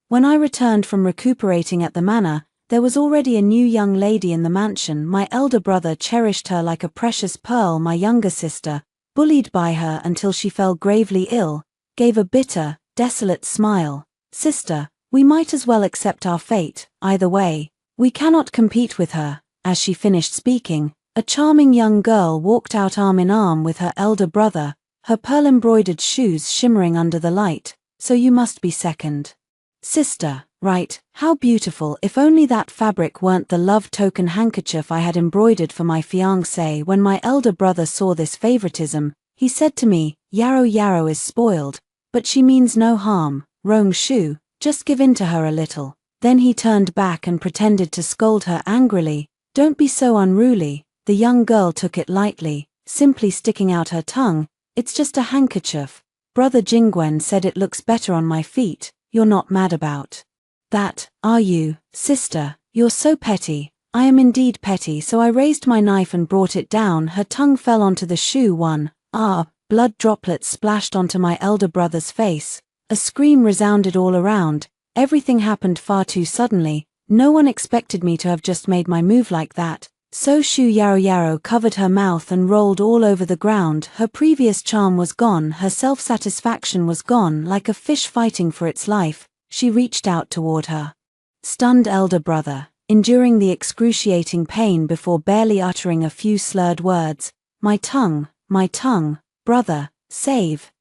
When I returned from recuperating at the manor, there was already a new young lady in the mansion. My elder brother cherished her like a precious pearl. My younger sister, bullied by her until she fell gravely ill, gave a bitter, desolate smile. Sister, we might as well accept our fate, either way. We cannot compete with her. As she finished speaking, a charming young girl walked out arm in arm with her elder brother, her pearl-embroidered shoes shimmering under the light. So you must be second. Sister, right, how beautiful. If only that fabric weren't the love token handkerchief I had embroidered for my fiancé. When my elder brother saw this favoritism, he said to me, Yarrow Yarrow is spoiled, but she means no harm. Rong Shu, just give in to her a little. Then he turned back and pretended to scold her angrily. Don't be so unruly. The young girl took it lightly, simply sticking out her tongue. It's just a handkerchief. Brother Jingwen said it looks better on my feet. You're not mad about that, are you? Sister, you're so petty. I am indeed petty. So I raised my knife and brought it down. Her tongue fell onto the shoe. Blood droplets splashed onto my elder brother's face. A scream resounded all around. Everything happened far too suddenly. No one expected me to have just made my move like that. So Shu Yarrow Yarrow covered her mouth and rolled all over the ground. Her previous charm was gone, her self-satisfaction was gone. Like a fish fighting for its life, she reached out toward her stunned elder brother, enduring the excruciating pain before barely uttering a few slurred words. My tongue, brother, save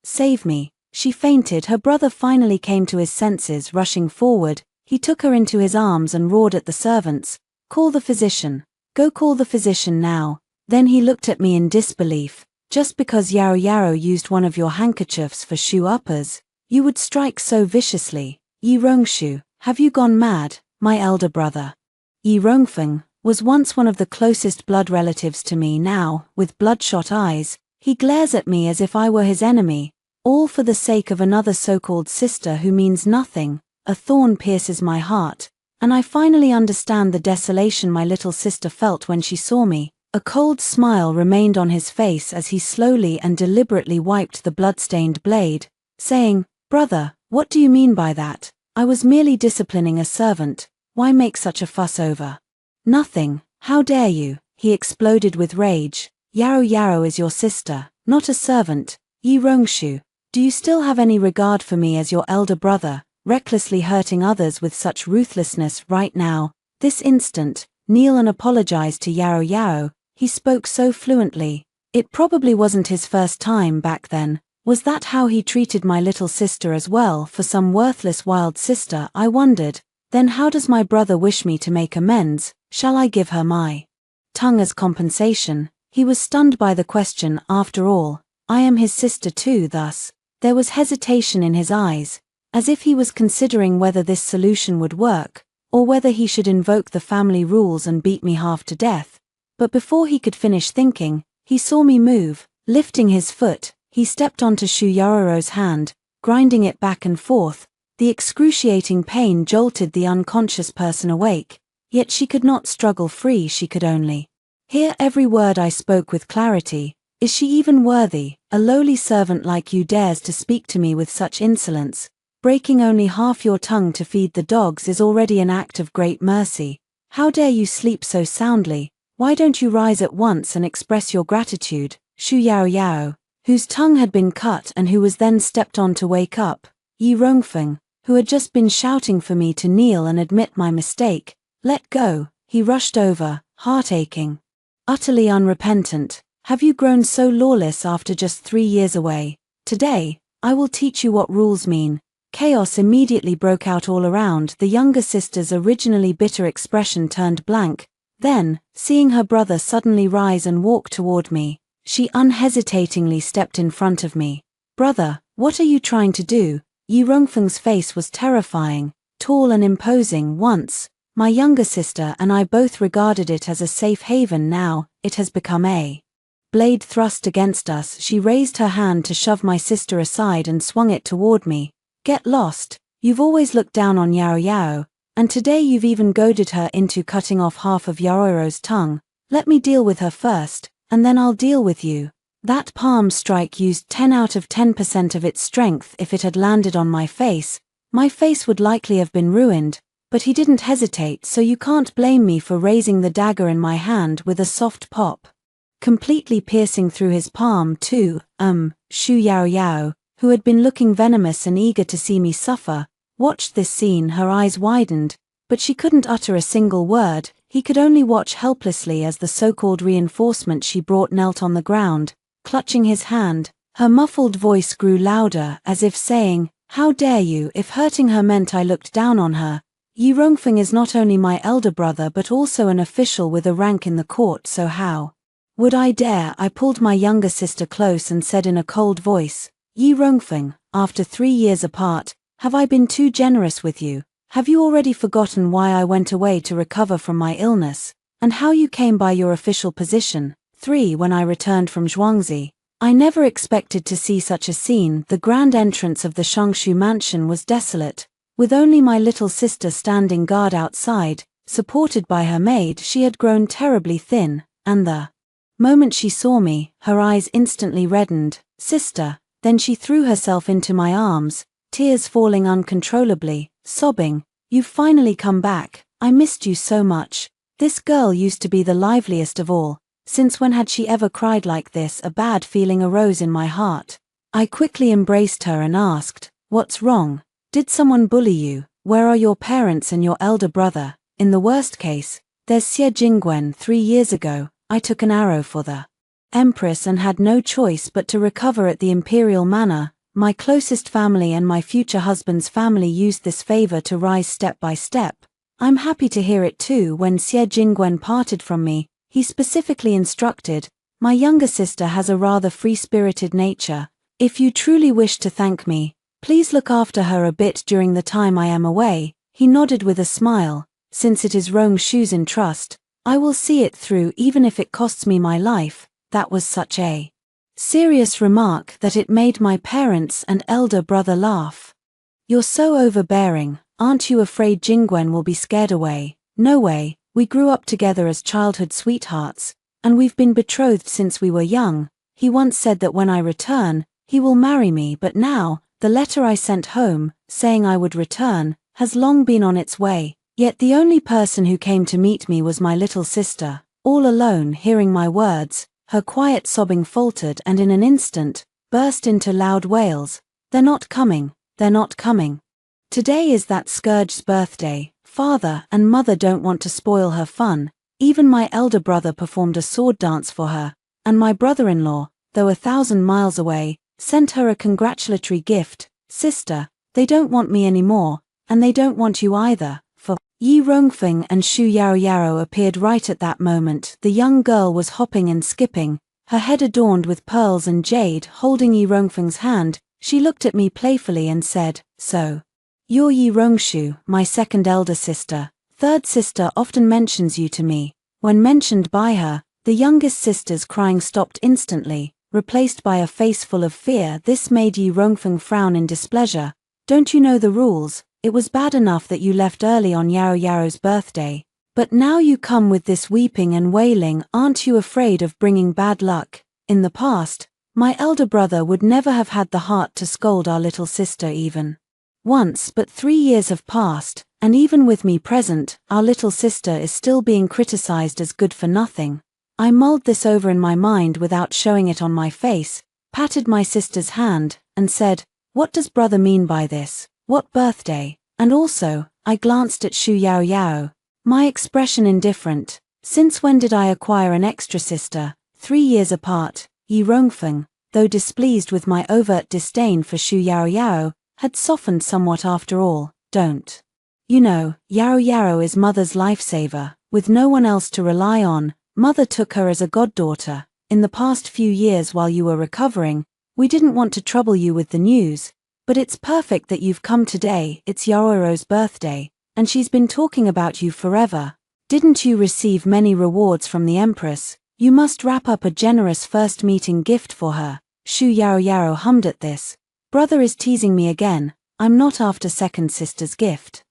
me. She fainted. Her brother finally came to his senses. Rushing forward, he took her into his arms and roared at the servants, call the physician. Go call the physician now. Then he looked at me in disbelief. Just because Yarrow Yarrow used one of your handkerchiefs for shoe uppers, you would strike so viciously. Yi Rongshu, have you gone mad? My elder brother, Yi Rongfeng, was once one of the closest blood relatives to me. Now, with bloodshot eyes, he glares at me as if I were his enemy, all for the sake of another so-called sister who means nothing. A thorn pierces my heart, and I finally understand the desolation my little sister felt when she saw me. A cold smile remained on his face as he slowly and deliberately wiped the blood-stained blade, saying, Brother, what do you mean by that? I was merely disciplining a servant. Why make such a fuss over nothing? How dare you? He exploded with rage. Yarrow Yarrow is your sister, not a servant. Yi Rongshu, do you still have any regard for me as your elder brother? Recklessly hurting others with such ruthlessness right now, this instant, kneel and apologize to Yarrow Yarrow. He spoke so fluently. It probably wasn't his first time back then. Was that how he treated my little sister as well? For some worthless wild sister, I wondered. Then how does my brother wish me to make amends? Shall I give her my tongue as compensation? He was stunned by the question. After all, I am his sister too. Thus, there was hesitation in his eyes, as if he was considering whether this solution would work, or whether he should invoke the family rules and beat me half to death. But before he could finish thinking, he saw me move. Lifting his foot, he stepped onto Shu Yarrow's hand, grinding it back and forth. The excruciating pain jolted the unconscious person awake, yet she could not struggle free. She could only hear every word I spoke with clarity. Is she even worthy? A lowly servant like you dares to speak to me with such insolence. Breaking only half your tongue to feed the dogs is already an act of great mercy. How dare you sleep so soundly? Why don't you rise at once and express your gratitude? Shu Yarrow Yarrow, whose tongue had been cut and who was then stepped on to wake up. Yi Rongfeng, who had just been shouting for me to kneel and admit my mistake. Let go. He rushed over, heart aching, utterly unrepentant. Have you grown so lawless after just 3 years away? Today, I will teach you what rules mean. Chaos immediately broke out all around. The younger sister's originally bitter expression turned blank. Then, seeing her brother suddenly rise and walk toward me, she unhesitatingly stepped in front of me. Brother, what are you trying to do? Yi Rongfeng's face was terrifying, tall and imposing. Once, my younger sister and I both regarded it as a safe haven. Now, it has become a blade thrust against us. She raised her hand to shove my sister aside and swung it toward me. Get lost. You've always looked down on Yarrow Yarrow, and today you've even goaded her into cutting off half of Yarrow's tongue. Let me deal with her first, and then I'll deal with you. That palm strike used 10 out of 10% of its strength. If it had landed on my face, My face would likely have been ruined, but he didn't hesitate, so you can't blame me for raising the dagger in my hand with a soft pop. Completely piercing through his palm too. Shu Yao Yao, who had been looking venomous and eager to see me suffer, watched this scene. Her eyes widened, but she couldn't utter a single word. He could only watch helplessly as the so-called reinforcement she brought knelt on the ground, clutching his hand. Her muffled voice grew louder, as if saying, "How dare you?" If hurting her meant I looked down on her. Yi Rongfeng is not only my elder brother but also an official with a rank in the court, so how would I dare? I pulled my younger sister close and said in a cold voice, "Yi Rongfeng, after 3 years apart, have I been too generous with you? Have you already forgotten why I went away to recover from my illness, and how you came by your official position?" 3. When I returned from Zhuangzi, I never expected to see such a scene. The grand entrance of the Shongshu mansion was desolate, with only my little sister standing guard outside, supported by her maid. She had grown terribly thin, and the moment she saw me, her eyes instantly reddened. "Sister," then she threw herself into my arms, tears falling uncontrollably, sobbing, "You've finally come back. I missed you so much." This girl used to be the liveliest of all. Since when had she ever cried like this? A bad feeling arose in my heart. I quickly embraced her and asked, "What's wrong? Did someone bully you? Where are your parents and your elder brother? In the worst case, there's Xie Jingwen. 3 years ago, I took an arrow for the Empress and had no choice but to recover at the imperial manor. My closest family and my future husband's family used this favor to rise step by step. I'm happy to hear it too." When Xie Jingwen parted from me, he specifically instructed, "My younger sister has a rather free-spirited nature. If you truly wish to thank me, please look after her a bit during the time I am away." He nodded with a smile. "Since it is Rongshu's entrust, I will see it through even if it costs me my life." That was such a serious remark that it made my parents and elder brother laugh. "You're so overbearing. Aren't you afraid Jingwen will be scared away?" "No way. We grew up together as childhood sweethearts, and we've been betrothed since we were young. He once said that when I return, he will marry me, but now, the letter I sent home, saying I would return, has long been on its way. Yet the only person who came to meet me was my little sister." All alone, hearing my words, her quiet sobbing faltered and in an instant, burst into loud wails. "They're not coming, they're not coming. Today is that scourge's birthday. Father and mother don't want to spoil her fun. Even my elder brother performed a sword dance for her, and my brother-in-law, though 1,000 miles away, sent her a congratulatory gift. Sister, they don't want me anymore, and they don't want you either." For Yi Rongfeng and Shu Yao Yao appeared right at that moment. The young girl was hopping and skipping, her head adorned with pearls and jade. Holding Yi Rongfeng's hand, she looked at me playfully and said, "So, you're Yi Rongshu, my second elder sister. Third sister often mentions you to me." When mentioned by her, the youngest sister's crying stopped instantly, replaced by a face full of fear. This made Yi Rongfeng frown in displeasure. "Don't you know the rules? It was bad enough that you left early on Yao Yao's birthday, but now you come with this weeping and wailing. Aren't you afraid of bringing bad luck?" In the past, my elder brother would never have had the heart to scold our little sister even once, but 3 years have passed, and even with me present, our little sister is still being criticized as good for nothing. I mulled this over in my mind without showing it on my face, patted my sister's hand, and said, "What does brother mean by this? What birthday?" And also, I glanced at Shu Yao Yao. My expression indifferent. Since when did I acquire an extra sister? 3 years apart. Yi Rongfeng, though displeased with my overt disdain for Shu Yao Yao, had softened somewhat after all. "Don't you know, Yao Yao is mother's lifesaver. With no one else to rely on, mother took her as a goddaughter. In the past few years while you were recovering, we didn't want to trouble you with the news, but it's perfect that you've come today. It's Yao's birthday, and she's been talking about you forever. Didn't you receive many rewards from the Empress? You must wrap up a generous first meeting gift for her." Shu Yao Yao hummed at this. "Brother is teasing me again. I'm not after second sister's gift."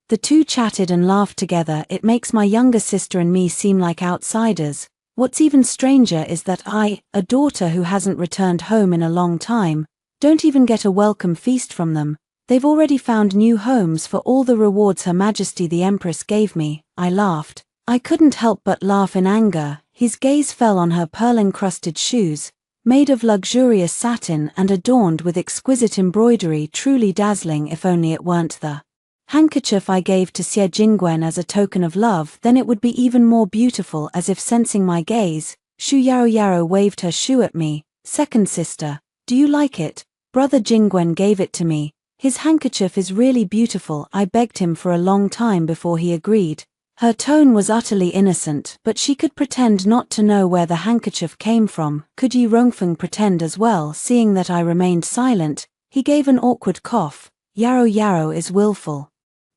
The two chatted and laughed together. It makes my younger sister and me seem like outsiders. What's even stranger is that I, a daughter who hasn't returned home in a long time, don't even get a welcome feast from them. They've already found new homes for all the rewards Her Majesty the Empress gave me. I laughed. I couldn't help but laugh in anger. His gaze fell on her pearl-encrusted shoes, made of luxurious satin and adorned with exquisite embroidery, truly dazzling. If only it weren't the handkerchief I gave to Xie Jingwen as a token of love, then it would be even more beautiful. As if sensing my gaze, Shu Yaro waved her shoe at me. Second sister, do you like it? Brother Jingwen gave it to me. His handkerchief is really beautiful. I begged him for a long time before he agreed. Her tone was utterly innocent, but she could pretend not to know where the handkerchief came from. Could Yi Rongfeng pretend as well? Seeing that I remained silent, he gave an awkward cough. Yaro is willful.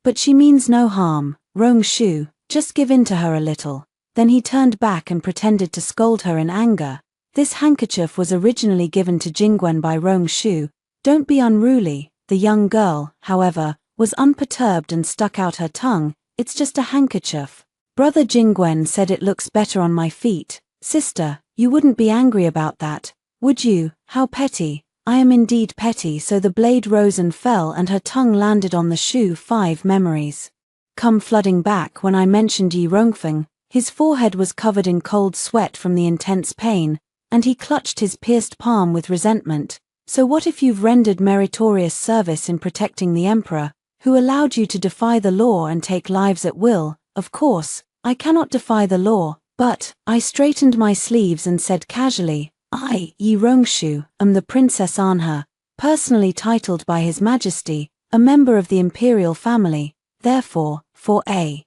But she means no harm, Rong Shu, just give in to her a little. Then he turned back and pretended to scold her in anger. This handkerchief was originally given to Jingwen by Rong Shu. Don't be unruly. The young girl, however, was unperturbed and stuck out her tongue. It's just a handkerchief. Brother Jingwen said it looks better on my feet. Sister, you wouldn't be angry about that, would you? How petty. I am indeed petty. So the blade rose and fell and her tongue landed on the shoe. 5 memories come flooding back when I mentioned Yi Rongfeng. His forehead was covered in cold sweat from the intense pain, and he clutched his pierced palm with resentment. So what if you've rendered meritorious service in protecting the emperor, who allowed you to defy the law and take lives at will? Of course, I cannot defy the law, but I straightened my sleeves and said casually, I, Yi Rongshu, am the Princess Anha, personally titled by His Majesty, a member of the imperial family. Therefore, for a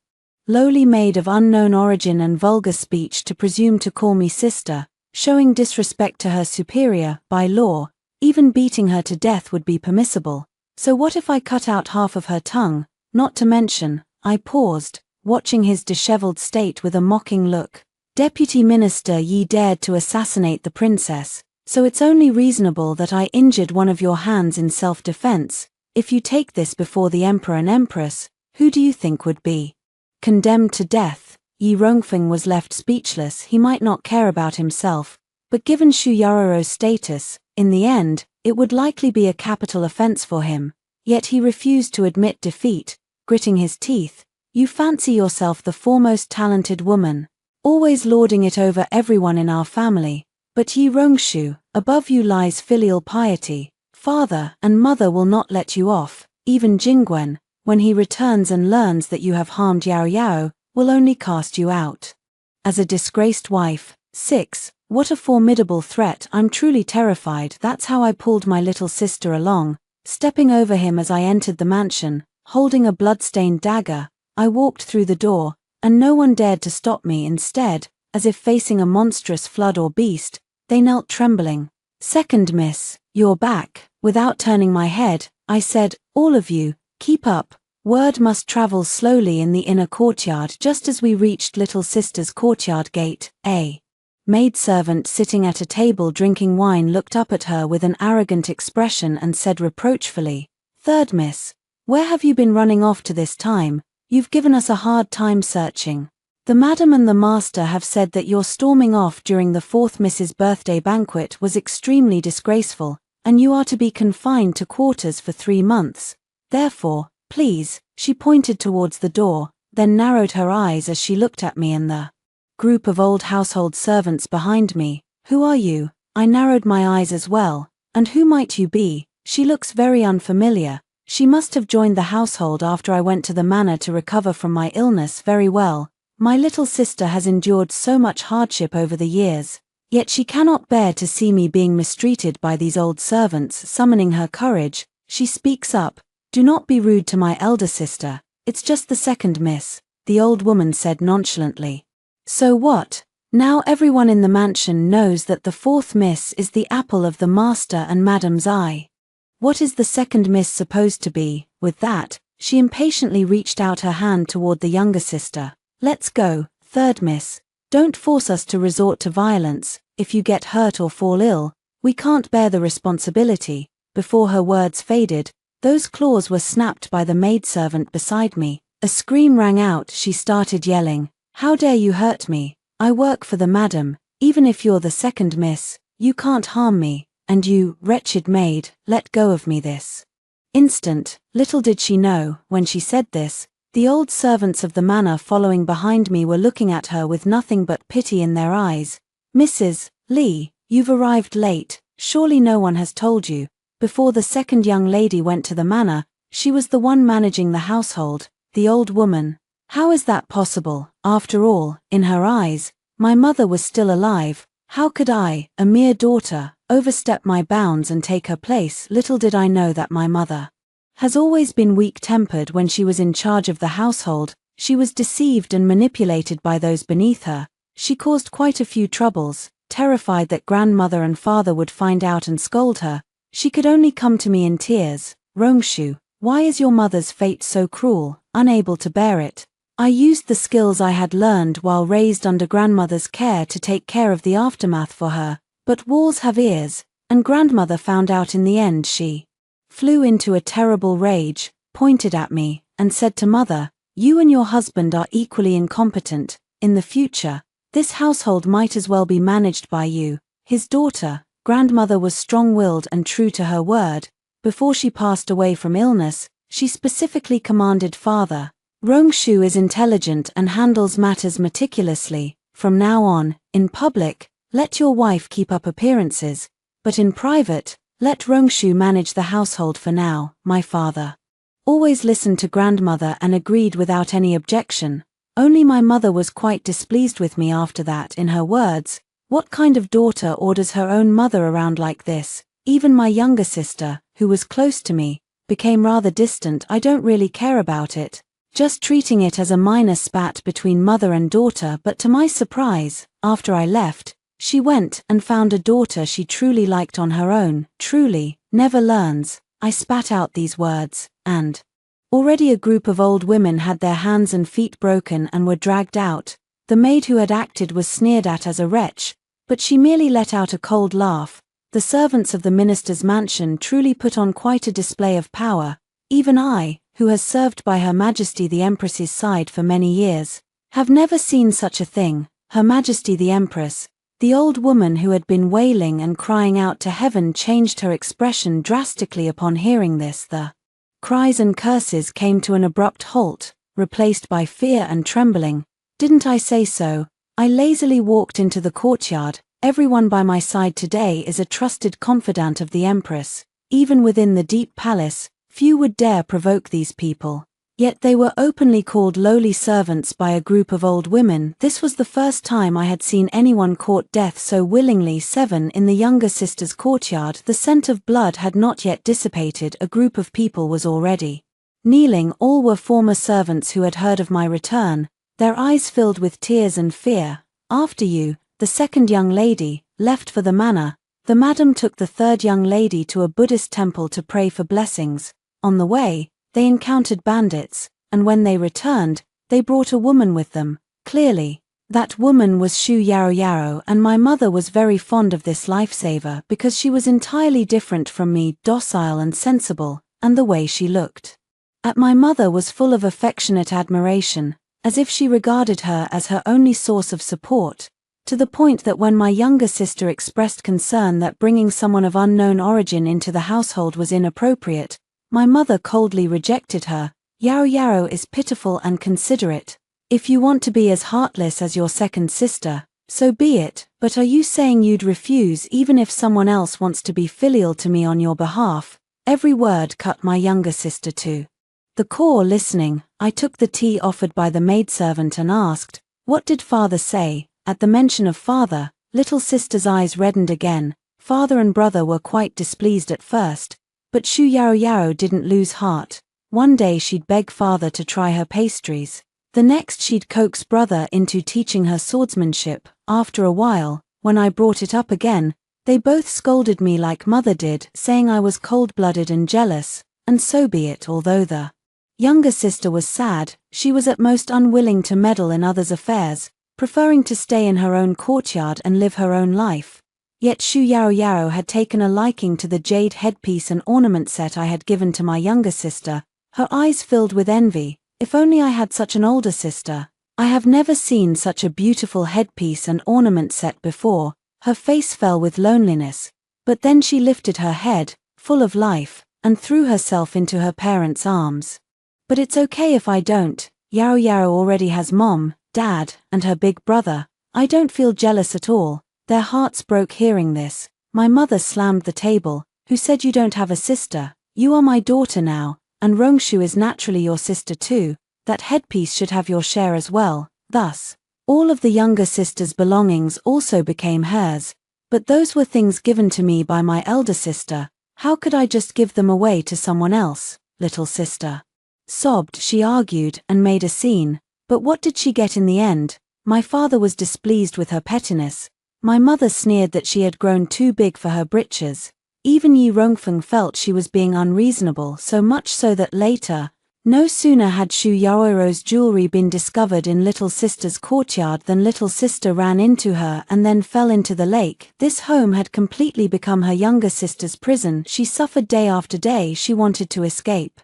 lowly maid of unknown origin and vulgar speech to presume to call me sister, showing disrespect to her superior, by law, even beating her to death would be permissible. So what if I cut out half of her tongue? Not to mention, I paused, watching his disheveled state with a mocking look. Deputy Minister Yi dared to assassinate the princess, so it's only reasonable that I injured one of your hands in self-defense. If you take this before the emperor and empress, who do you think would be condemned to death? Yi Rongfeng was left speechless. He might not care about himself, but given Shu Yaroro's status, in the end, it would likely be a capital offense for him. Yet he refused to admit defeat, gritting his teeth. You fancy yourself the foremost talented woman, always lording it over everyone in our family, but Yi Rongshu, above you lies filial piety. Father and mother will not let you off. Even Jingwen, when he returns and learns that you have harmed Yao, will only cast you out as a disgraced wife. 6. What a formidable threat. I'm truly terrified. That's how I pulled my little sister along, stepping over him as I entered the mansion, holding a blood-stained dagger. I walked through the door, and no one dared to stop me. Instead, as if facing a monstrous flood or beast, they knelt trembling. Second miss, you're back. Without turning my head, I said, all of you, keep up. Word must travel slowly in the inner courtyard. Just as we reached little sister's courtyard gate, a maidservant sitting at a table drinking wine looked up at her with an arrogant expression and said reproachfully, Third miss, where have you been running off to this time? You've given us a hard time searching. The madam and the master have said that your storming off during the 4th Miss's birthday banquet was extremely disgraceful, and you are to be confined to quarters for 3 months. Therefore, please, she pointed towards the door, then narrowed her eyes as she looked at me and the group of old household servants behind me. Who are you? I narrowed my eyes as well. And who might you be? She looks very unfamiliar. She must have joined the household after I went to the manor to recover from my illness. Very well. My little sister has endured so much hardship over the years, yet she cannot bear to see me being mistreated by these old servants. Summoning her courage, she speaks up. Do not be rude to my elder sister. It's just the 2nd miss, the old woman said nonchalantly. So what? Now everyone in the mansion knows that the 4th miss is the apple of the master and madam's eye. What is the 2nd miss supposed to be? With that, she impatiently reached out her hand toward the younger sister. Let's go, 3rd miss. Don't force us to resort to violence. If you get hurt or fall ill, we can't bear the responsibility. Before her words faded, those claws were snapped by the maidservant beside me. A scream rang out. She started yelling, How dare you hurt me? I work for the madam. Even if you're the 2nd miss, you can't harm me. And you, wretched maid, let go of me. This instant. Little did she know, when she said this, the old servants of the manor following behind me were looking at her with nothing but pity in their eyes. "Mrs. Lee, you've arrived late, surely no one has told you." Before the second young lady went to the manor, she was the one managing the household, the old woman. How is that possible? After all, in her eyes, my mother was still alive. How could I, a mere daughter, overstep my bounds and take her place? Little did I know that my mother has always been weak-tempered when she was in charge of the household. She was deceived and manipulated by those beneath her. She caused quite a few troubles, terrified that grandmother and father would find out and scold her. She could only come to me in tears. "Rongshu, why is your mother's fate so cruel?" Unable to bear it, I used the skills I had learned while raised under grandmother's care to take care of the aftermath for her. But walls have ears, and grandmother found out in the end. She flew into a terrible rage, pointed at me, and said to mother, "You and your husband are equally incompetent. In the future, this household might as well be managed by you." His daughter, grandmother, was strong-willed and true to her word. Before she passed away from illness, she specifically commanded father, "Rongshu is intelligent and handles matters meticulously. From now on, in public, let your wife keep up appearances, but in private, let Rongshu manage the household for now." My father always listened to grandmother and agreed without any objection. Only my mother was quite displeased with me after that. In her words, "What kind of daughter orders her own mother around like this?" Even my younger sister, who was close to me, became rather distant. "I don't really care about it," just treating it as a minor spat between mother and daughter. But to my surprise, after I left, she went and found a daughter she truly liked on her own. Truly, never learns. I spat out these words, and already a group of old women had their hands and feet broken and were dragged out. The maid who had acted was sneered at as a wretch, but she merely let out a cold laugh. The servants of the minister's mansion truly put on quite a display of power. Even I, who has served by Her Majesty the Empress's side for many years, have never seen such a thing. Her Majesty the Empress. The old woman who had been wailing and crying out to heaven changed her expression drastically upon hearing this. The cries and curses came to an abrupt halt, replaced by fear and trembling. "Didn't I say so?" I lazily walked into the courtyard. Everyone by my side today is a trusted confidant of the Empress. Even within the deep palace, few would dare provoke these people. Yet they were openly called lowly servants by a group of old women. This was the first time I had seen anyone court death so willingly. 7 In the younger sister's courtyard, the scent of blood had not yet dissipated. A group of people was already kneeling. All were former servants who had heard of my return, their eyes filled with tears and fear. "After you, the second young lady, left for the manor, the madam took the third young lady to a Buddhist temple to pray for blessings. On the way, they encountered bandits, and when they returned, they brought a woman with them. Clearly, that woman was Shu Yaro, and my mother was very fond of this lifesaver because she was entirely different from me, docile and sensible, and the way she looked at my mother was full of affectionate admiration, as if she regarded her as her only source of support, to the point that when my younger sister expressed concern that bringing someone of unknown origin into the household was inappropriate, my mother coldly rejected her. "Yaro is pitiful and considerate. If you want to be as heartless as your second sister, so be it, but are you saying you'd refuse even if someone else wants to be filial to me on your behalf?" Every word cut my younger sister to the core. Listening, I took the tea offered by the maidservant and asked, "What did father say?" At the mention of father, little sister's eyes reddened again. Father and brother were quite displeased at first, but Shu Yaro didn't lose heart. One day she'd beg father to try her pastries. The next she'd coax brother into teaching her swordsmanship. After a while, when I brought it up again, they both scolded me like mother did, saying I was cold-blooded and jealous, and so be it. Although the younger sister was sad, she was at most unwilling to meddle in others' affairs, preferring to stay in her own courtyard and live her own life. Yet Shu Yaro had taken a liking to the jade headpiece and ornament set I had given to my younger sister. Her eyes filled with envy. If only I had such an older sister. I have never seen such a beautiful headpiece and ornament set before. Her face fell with loneliness, but then she lifted her head, full of life. and threw herself into her parents' arms. But it's okay if I don't. Yaro Yaro already has mom, dad, and her big brother. I don't feel jealous at all. Their hearts broke hearing this. My mother slammed the table. Who said you don't have a sister? You are my daughter now, and Rongshu is naturally your sister too. That headpiece should have your share as well. Thus, all of the younger sister's belongings also became hers. But those were things given to me by my elder sister. How could I just give them away to someone else? Little sister sobbed. She argued and made a scene. But what did she get in the end? My father was displeased with her pettiness. My mother sneered that she had grown too big for her britches. Even Yi Rongfeng felt she was being unreasonable, so much so that later, no sooner had Shu Yaoiro's jewelry been discovered in little sister's courtyard than little sister ran into her and then fell into the lake. This home had completely become her younger sister's prison. She suffered day after day. She wanted to escape.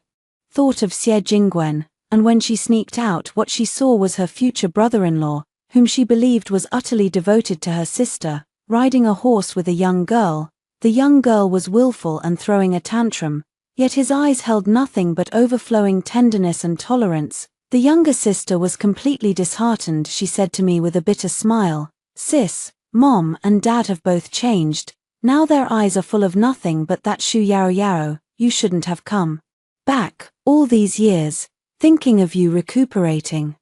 Thought of Xie Jingwen, and when she sneaked out, what she saw was her future brother-in-law, whom she believed was utterly devoted to her sister, riding a horse with a young girl. The young girl was willful and throwing a tantrum, yet his eyes held nothing but overflowing tenderness and tolerance. The younger sister was completely disheartened. She said to me with a bitter smile, "Sis, Mom and Dad have both changed. Now their eyes are full of nothing but that Shu Yaro Yaro. You shouldn't have come back all these years, thinking of you recuperating.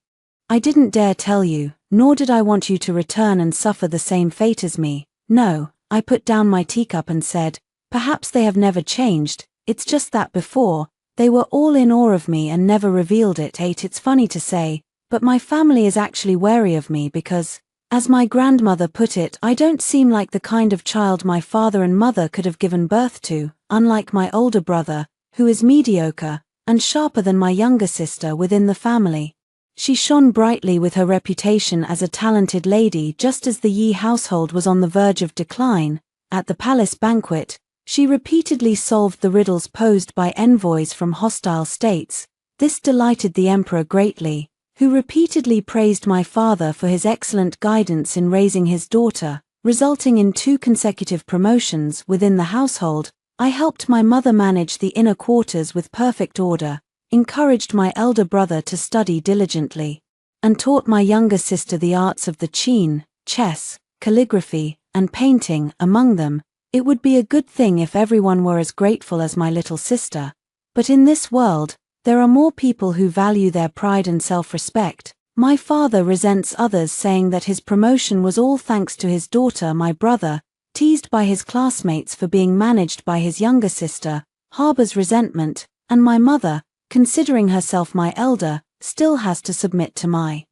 I didn't dare tell you, nor did I want you to return and suffer the same fate as me. No." I put down my teacup and said, "Perhaps they have never changed, it's just that before, they were all in awe of me and never revealed it. It's funny to say, but my family is actually wary of me because, as my grandmother put it, I don't seem like the kind of child my father and mother could have given birth to, unlike my older brother, who is mediocre, and sharper than my younger sister within the family." She shone brightly with her reputation as a talented lady just as the Yi household was on the verge of decline. At the palace banquet, she repeatedly solved the riddles posed by envoys from hostile states. This delighted the emperor greatly, who repeatedly praised my father for his excellent guidance in raising his daughter, resulting in 2 consecutive promotions within the household. I helped my mother manage the inner quarters with perfect order, encouraged my elder brother to study diligently, and taught my younger sister the arts of the qin, chess, calligraphy, and painting. Among them, it would be a good thing if everyone were as grateful as my little sister. But in this world, there are more people who value their pride and self-respect. My father resents others, saying that his promotion was all thanks to his daughter. My brother, teased by his classmates for being managed by his younger sister, harbors resentment, and my mother, considering herself my elder, still has to submit to my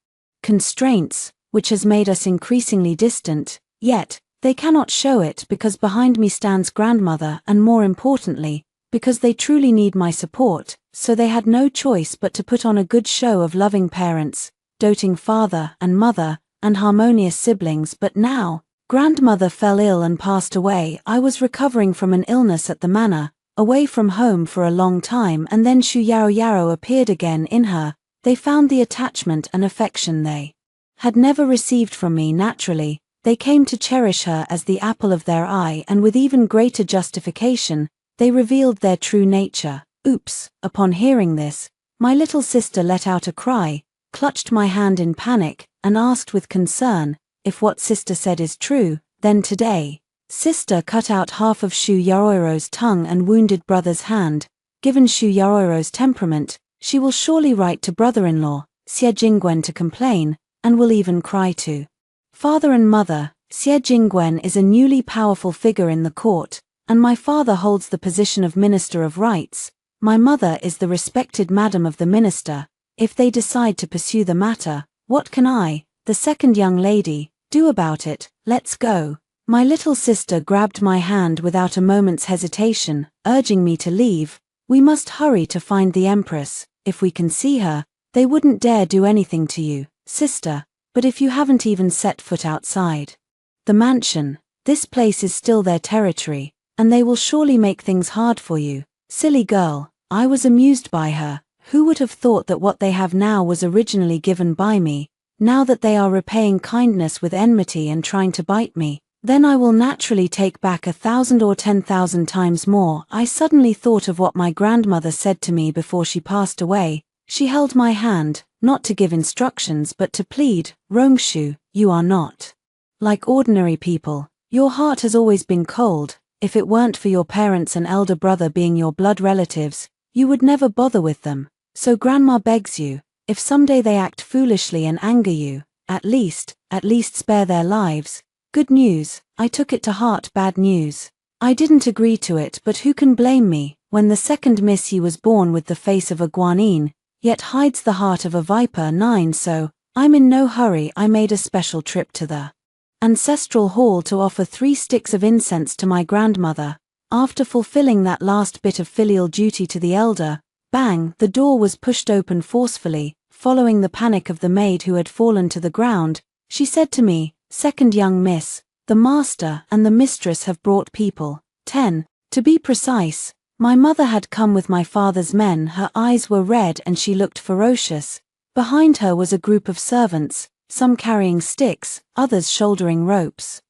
constraints, which has made us increasingly distant. Yet, they cannot show it because behind me stands grandmother, and more importantly, because they truly need my support, so they had no choice but to put on a good show of loving parents, doting father and mother, and harmonious siblings. But now, grandmother fell ill and passed away. I was recovering from an illness at the manor, away from home for a long time, and then Shu Yaro Yaro appeared again in her. They found the attachment and affection they had never received from me. Naturally, they came to cherish her as the apple of their eye, and with even greater justification, they revealed their true nature. Oops! Upon hearing this, my little sister let out a cry, clutched my hand in panic, and asked with concern, if what sister said is true, then today, sister cut out half of Shu Yaoiro's tongue and wounded brother's hand. Given Shu Yaoiro's temperament, she will surely write to brother-in-law, Xie Jingwen, to complain, and will even cry to father and mother. Xie Jingwen is a newly powerful figure in the court, and my father holds the position of Minister of Rights. My mother is the respected madam of the minister. If they decide to pursue the matter, what can I, the second young lady, do about it? Let's go. My little sister grabbed my hand without a moment's hesitation, urging me to leave. We must hurry to find the Empress. If we can see her, they wouldn't dare do anything to you, sister. But if you haven't even set foot outside the mansion, this place is still their territory, and they will surely make things hard for you. Silly girl, I was amused by her. Who would have thought that what they have now was originally given by me, now that they are repaying kindness with enmity and trying to bite me? then I will naturally take back 1,000 or 10,000 times more. I suddenly thought of what my grandmother said to me before she passed away. She held my hand, not to give instructions but to plead, "Rongshu, you are not like ordinary people. Your heart has always been cold. If it weren't for your parents and elder brother being your blood relatives, you would never bother with them. So grandma begs you, if someday they act foolishly and anger you, at least spare their lives." Good news. I took it to heart. Bad news. I didn't agree to it, but who can blame me, when the second Miss Yi was born with the face of a guanine, yet hides the heart of a viper. 9. So, I'm in no hurry. I made a special trip to the ancestral hall to offer 3 sticks of incense to my grandmother. After fulfilling that last bit of filial duty to the elder, bang, the door was pushed open forcefully. Following the panic of the maid who had fallen to the ground, she said to me, "Second young miss, the master and the mistress have brought people." 10. To be precise, my mother had come with my father's men. Her eyes were red and she looked ferocious. Behind her was a group of servants, some carrying sticks, others shouldering ropes.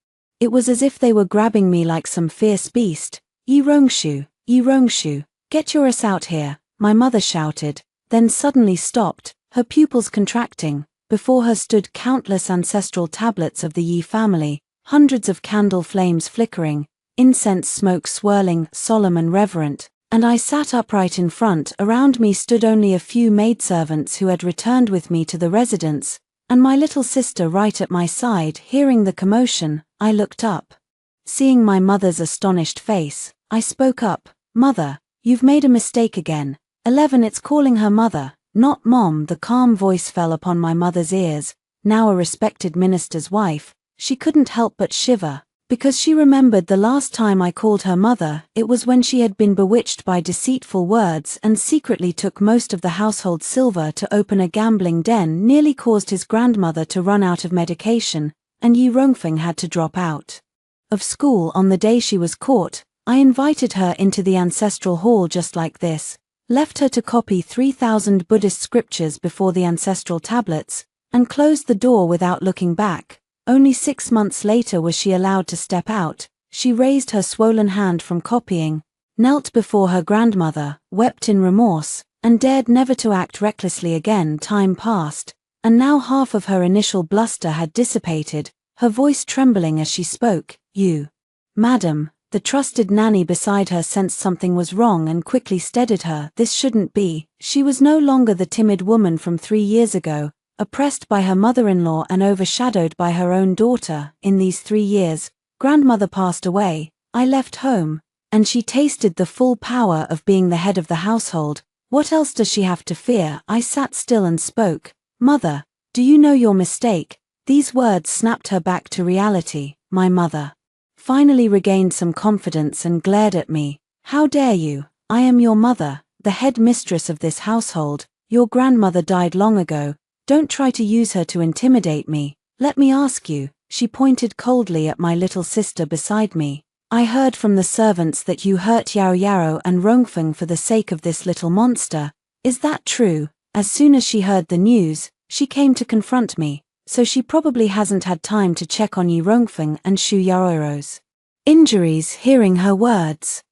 It was as if they were grabbing me like some fierce beast. Yi Rongshu, get your ass out here," my mother shouted, then suddenly stopped, her pupils contracting. Before her stood countless ancestral tablets of the Yi family, hundreds of candle flames flickering, incense smoke swirling, solemn and reverent, and I sat upright in front. Around me stood only a few maidservants who had returned with me to the residence, and my little sister right at my side. Hearing the commotion, I looked up. Seeing my mother's astonished face, I spoke up, "Mother, you've made a mistake again." 11. It's calling her mother, not mom. The calm voice fell upon my mother's ears. Now a respected minister's wife, she couldn't help but shiver, because she remembered the last time I called her mother. It was when she had been bewitched by deceitful words and secretly took most of the household silver to open a gambling den, nearly caused his grandmother to run out of medication, and Yi Rongfeng had to drop out of school on the day she was caught. I invited her into the ancestral hall just like this, left her to copy 3,000 Buddhist scriptures before the ancestral tablets, and closed the door without looking back. Only 6 months later was she allowed to step out. She raised her swollen hand from copying, knelt before her grandmother, wept in remorse, and dared never to act recklessly again. Time passed, and now half of her initial bluster had dissipated, her voice trembling as she spoke. "You, madam." The trusted nanny beside her sensed something was wrong and quickly steadied her. This shouldn't be. She was no longer the timid woman from 3 years ago, oppressed by her mother-in-law and overshadowed by her own daughter. In these 3 years, grandmother passed away, I left home, and she tasted the full power of being the head of the household. What else does she have to fear? I sat still and spoke. "Mother, do you know your mistake?" These words snapped her back to reality. My mother finally regained some confidence and glared at me. "How dare you? I am your mother, the head mistress of this household. Your grandmother died long ago. Don't try to use her to intimidate me. Let me ask you." She pointed coldly at my little sister beside me. "I heard from the servants that you hurt Yao Yao and Rongfeng for the sake of this little monster. Is that true?" As soon as she heard the news, she came to confront me. So she probably hasn't had time to check on Yi Rongfeng and Shu Yaoyoro's injuries. Hearing her words,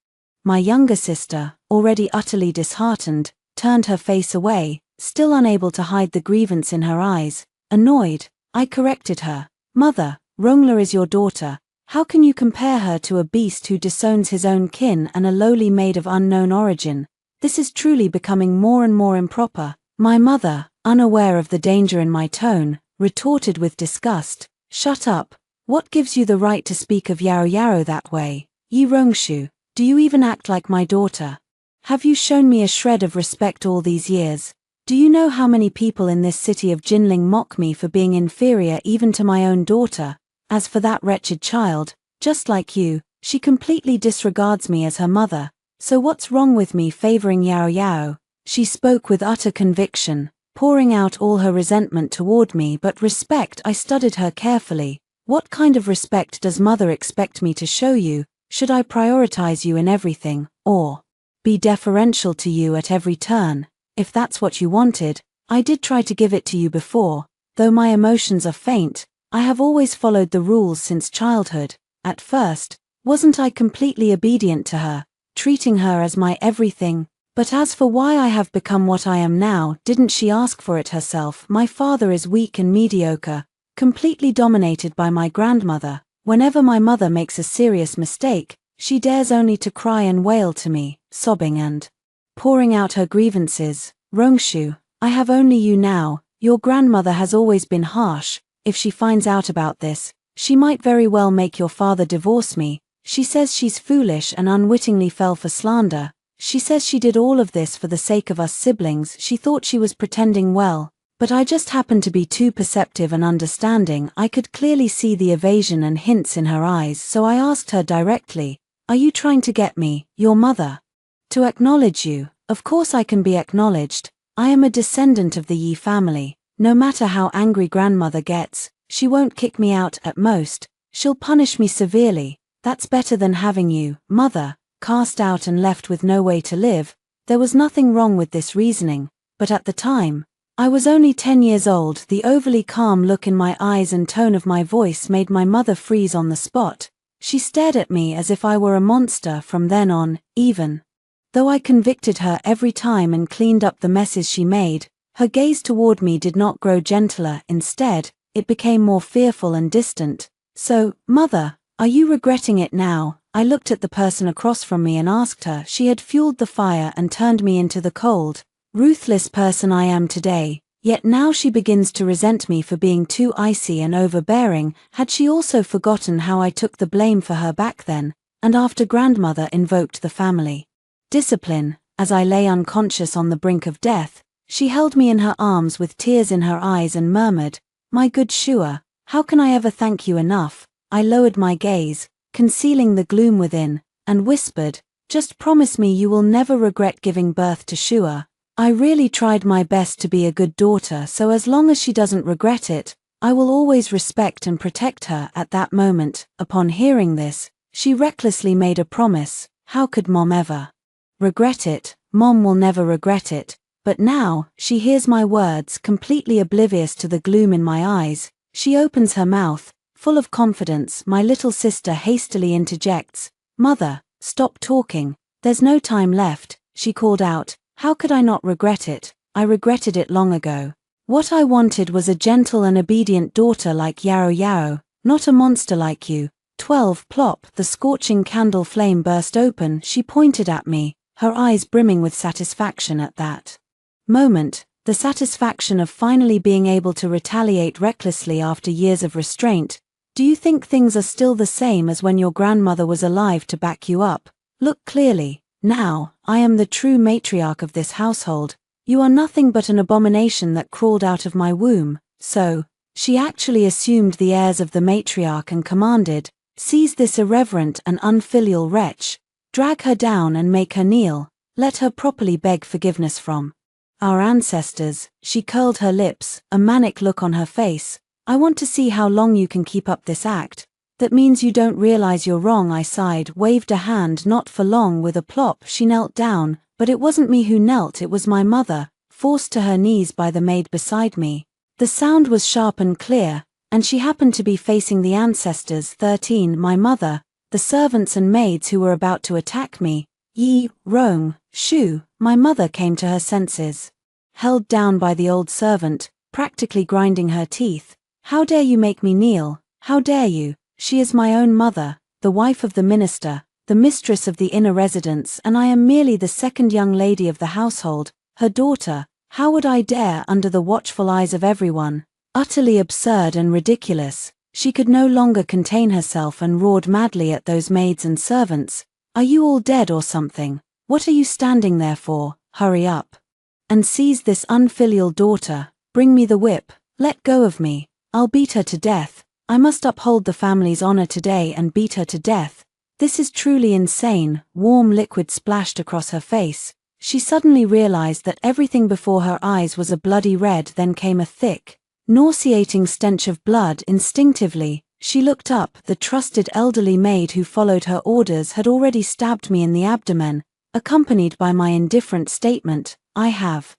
my younger sister, already utterly disheartened, turned her face away, still unable to hide the grievance in her eyes. Annoyed, I corrected her. "Mother, Rongla is your daughter. How can you compare her to a beast who disowns his own kin and a lowly maid of unknown origin? This is truly becoming more and more improper." My mother, unaware of the danger in my tone, retorted with disgust. "Shut up. What gives you the right to speak of Yao Yao that way? Yi Rongshu, do you even act like my daughter? Have you shown me a shred of respect all these years? Do you know how many people in this city of Jinling mock me for being inferior even to my own daughter? As for that wretched child, just like you, she completely disregards me as her mother. So what's wrong with me favoring Yao Yao?" She spoke with utter conviction, pouring out all her resentment toward me. "But respect?" I studied her carefully. "What kind of respect does mother expect me to show you? Should I prioritize you in everything, or be deferential to you at every turn? If that's what you wanted, I did try to give it to you before. Though my emotions are faint, I have always followed the rules since childhood. At first, wasn't I completely obedient to her, treating her as my everything? But as for why I have become what I am now, didn't she ask for it herself? My father is weak and mediocre, completely dominated by my grandmother. Whenever my mother makes a serious mistake, she dares only to cry and wail to me, sobbing and pouring out her grievances. Rongshu, I have only you now. Your grandmother has always been harsh. If she finds out about this, she might very well make your father divorce me. She says she's foolish and unwittingly fell for slander. She says she did all of this for the sake of us siblings. She thought she was pretending well, but I just happened to be too perceptive and understanding. I could clearly see the evasion and hints in her eyes, so I asked her directly, "Are you trying to get me, your mother, to acknowledge you?" Of course I can be acknowledged. I am a descendant of the Yi family. No matter how angry grandmother gets, she won't kick me out. At most, she'll punish me severely. That's better than having you, mother, cast out and left with no way to live. There was nothing wrong with this reasoning, but at the time, I was only 10 years old. The overly calm look in my eyes and tone of my voice made my mother freeze on the spot. She stared at me as if I were a monster. From then on, even though I convicted her every time and cleaned up the messes she made, her gaze toward me did not grow gentler. Instead, it became more fearful and distant. "So, mother, are you regretting it now?" I looked at the person across from me and asked her. She had fueled the fire and turned me into the cold, ruthless person I am today, yet now she begins to resent me for being too icy and overbearing. Had she also forgotten how I took the blame for her back then, and after grandmother invoked the family discipline? As I lay unconscious on the brink of death, she held me in her arms with tears in her eyes and murmured, "My good Shua, how can I ever thank you enough?" I lowered my gaze, concealing the gloom within, and whispered, "Just promise me you will never regret giving birth to Shua." I really tried my best to be a good daughter, so as long as she doesn't regret it, I will always respect and protect her. At that moment, upon hearing this, she recklessly made a promise. How could Mom ever regret it? Mom will never regret it. But now, she hears my words, completely oblivious to the gloom in my eyes. She opens her mouth, full of confidence. My little sister hastily interjects, "Mother, stop talking. There's no time left," she called out. How could I not regret it? I regretted it long ago. What I wanted was a gentle and obedient daughter like Yao Yao, not a monster like you. 12 Plop, the scorching candle flame burst open. She pointed at me, her eyes brimming with satisfaction at that moment, the satisfaction of finally being able to retaliate recklessly after years of restraint. "Do you think things are still the same as when your grandmother was alive to back you up? Look clearly. Now, I am the true matriarch of this household. You are nothing but an abomination that crawled out of my womb." So, she actually assumed the airs of the matriarch and commanded, "Seize this irreverent and unfilial wretch. Drag her down and make her kneel. Let her properly beg forgiveness from our ancestors." She curled her lips, a manic look on her face. "I want to see how long you can keep up this act. That means you don't realize you're wrong." I sighed, waved a hand. "Not for long." With a plop, she knelt down, but it wasn't me who knelt, it was my mother, forced to her knees by the maid beside me. The sound was sharp and clear, and she happened to be facing the ancestors. 13 My mother, the servants and maids who were about to attack me. Yi, Rong, Shu. My mother came to her senses, held down by the old servant, practically grinding her teeth. "How dare you make me kneel? How dare you? She is my own mother, the wife of the minister, the mistress of the inner residence, and I am merely the second young lady of the household, her daughter. How would I dare under the watchful eyes of everyone?" Utterly absurd and ridiculous. She could no longer contain herself and roared madly at those maids and servants. "Are you all dead or something? What are you standing there for? Hurry up and seize this unfilial daughter. Bring me the whip. Let go of me. I'll beat her to death. I must uphold the family's honor today and beat her to death. This is truly insane." Warm liquid splashed across her face. She suddenly realized that everything before her eyes was a bloody red. Then came a thick, nauseating stench of blood. Instinctively, she looked up. The trusted elderly maid who followed her orders had already stabbed me in the abdomen, accompanied by my indifferent statement, "I have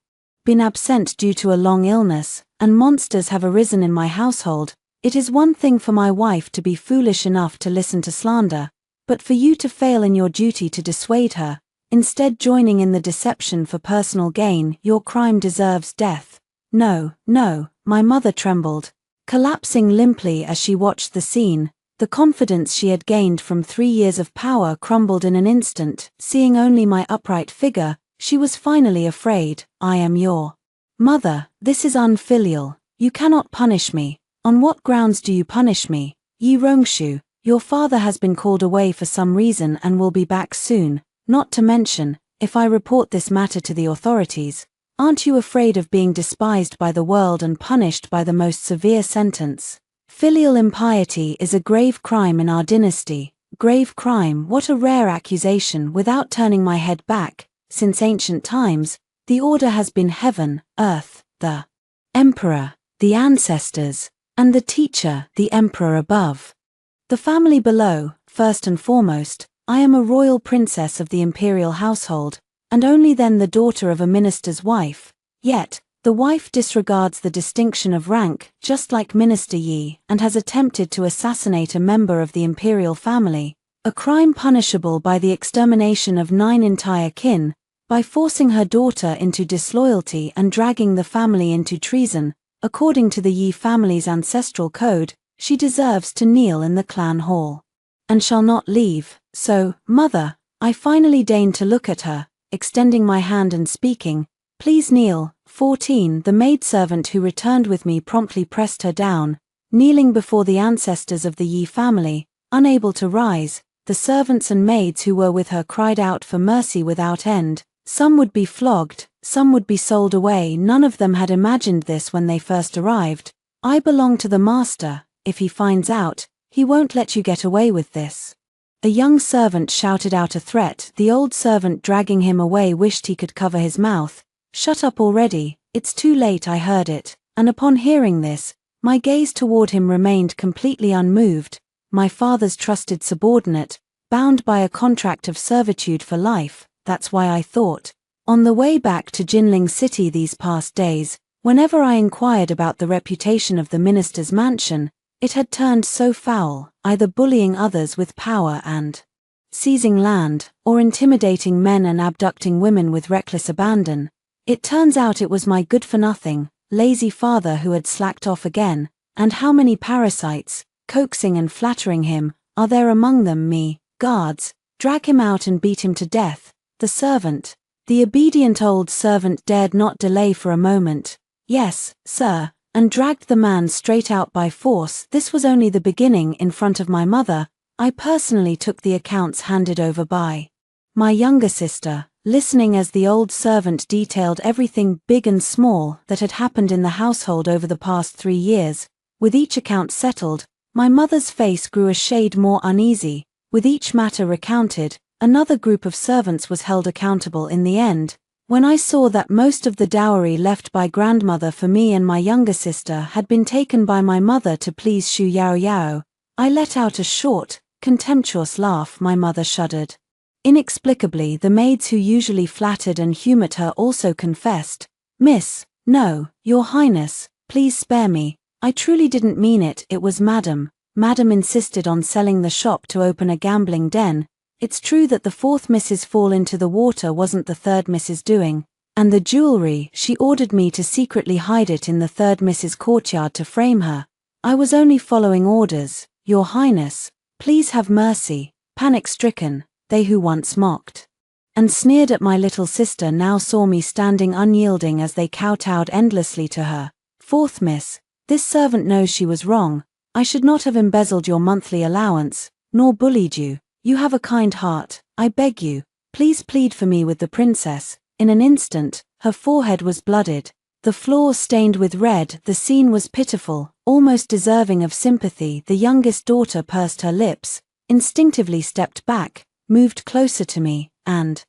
been absent due to a long illness, and monsters have arisen in my household. It is one thing for my wife to be foolish enough to listen to slander, but for you to fail in your duty to dissuade her, instead joining in the deception for personal gain, your crime deserves death. No, no, my mother trembled, collapsing limply as she watched the scene. The confidence she had gained from 3 years of power crumbled in an instant. Seeing only my upright figure, she was finally afraid. I am your mother. This is unfilial. You cannot punish me. On what grounds do you punish me? Yi Rongshu, your father has been called away for some reason and will be back soon. Not to mention, if I report this matter to the authorities, aren't you afraid of being despised by the world and punished by the most severe sentence? Filial impiety is a grave crime in our dynasty. Grave crime, what a rare accusation. Without turning my head back, since ancient times, the order has been heaven, earth, the emperor, the ancestors, and the teacher, the emperor above. The family below. First and foremost, I am a royal princess of the imperial household, and only then the daughter of a minister's wife. Yet, the wife disregards the distinction of rank, just like Minister Yi, and has attempted to assassinate a member of the imperial family, a crime punishable by the extermination of 9 entire kin, by forcing her daughter into disloyalty and dragging the family into treason. According to the Yi family's ancestral code, she deserves to kneel in the clan hall, and shall not leave. So, mother, I finally deign to look at her, extending my hand and speaking, please kneel. 14 The maidservant who returned with me promptly pressed her down, kneeling before the ancestors of the Yi family, unable to rise. The servants and maids who were with her cried out for mercy without end. Some would be flogged, some would be sold away. None of them had imagined this when they first arrived. I belong to the master. If he finds out, he won't let you get away with this. A young servant shouted out a threat. The old servant dragging him away wished he could cover his mouth. Shut up already, it's too late. I heard it, and upon hearing this, my gaze toward him remained completely unmoved. My father's trusted subordinate, bound by a contract of servitude for life. That's why I thought, on the way back to Jinling City these past days, whenever I inquired about the reputation of the minister's mansion, it had turned so foul, either bullying others with power and seizing land, or intimidating men and abducting women with reckless abandon. It turns out it was my good-for-nothing, lazy father who had slacked off again, and how many parasites, coaxing and flattering him, are there among them? Me, guards, drag him out and beat him to death. The servant, the obedient old servant dared not delay for a moment. Yes, sir, and dragged the man straight out by force. This was only the beginning. In front of my mother, I personally took the accounts handed over by my younger sister, listening as the old servant detailed everything big and small that had happened in the household over the past 3 years. With each account settled, my mother's face grew a shade more uneasy. With each matter recounted, another group of servants was held accountable in the end. When I saw that most of the dowry left by grandmother for me and my younger sister had been taken by my mother to please Xu Yao Yao, I let out a short, contemptuous laugh. My mother shuddered. Inexplicably, the maids who usually flattered and humored her also confessed, "Miss, no, your highness, please spare me. I truly didn't mean it. It was Madam. Madam insisted on selling the shop to open a gambling den. It's true that the 4th Mrs. fall into the water wasn't the 3rd Mrs. doing, and the jewelry, she ordered me to secretly hide it in the 3rd Mrs. courtyard to frame her. I was only following orders. Your highness, please have mercy." Panic-stricken, they who once mocked and sneered at my little sister now saw me standing unyielding as they kowtowed endlessly to her. 4th Miss, this servant knows she was wrong. I should not have embezzled your monthly allowance, nor bullied you. You have a kind heart. I beg you, please plead for me with the princess. In an instant, her forehead was blooded, the floor stained with red. The scene was pitiful, almost deserving of sympathy. The youngest daughter pursed her lips, instinctively stepped back, moved closer to me, and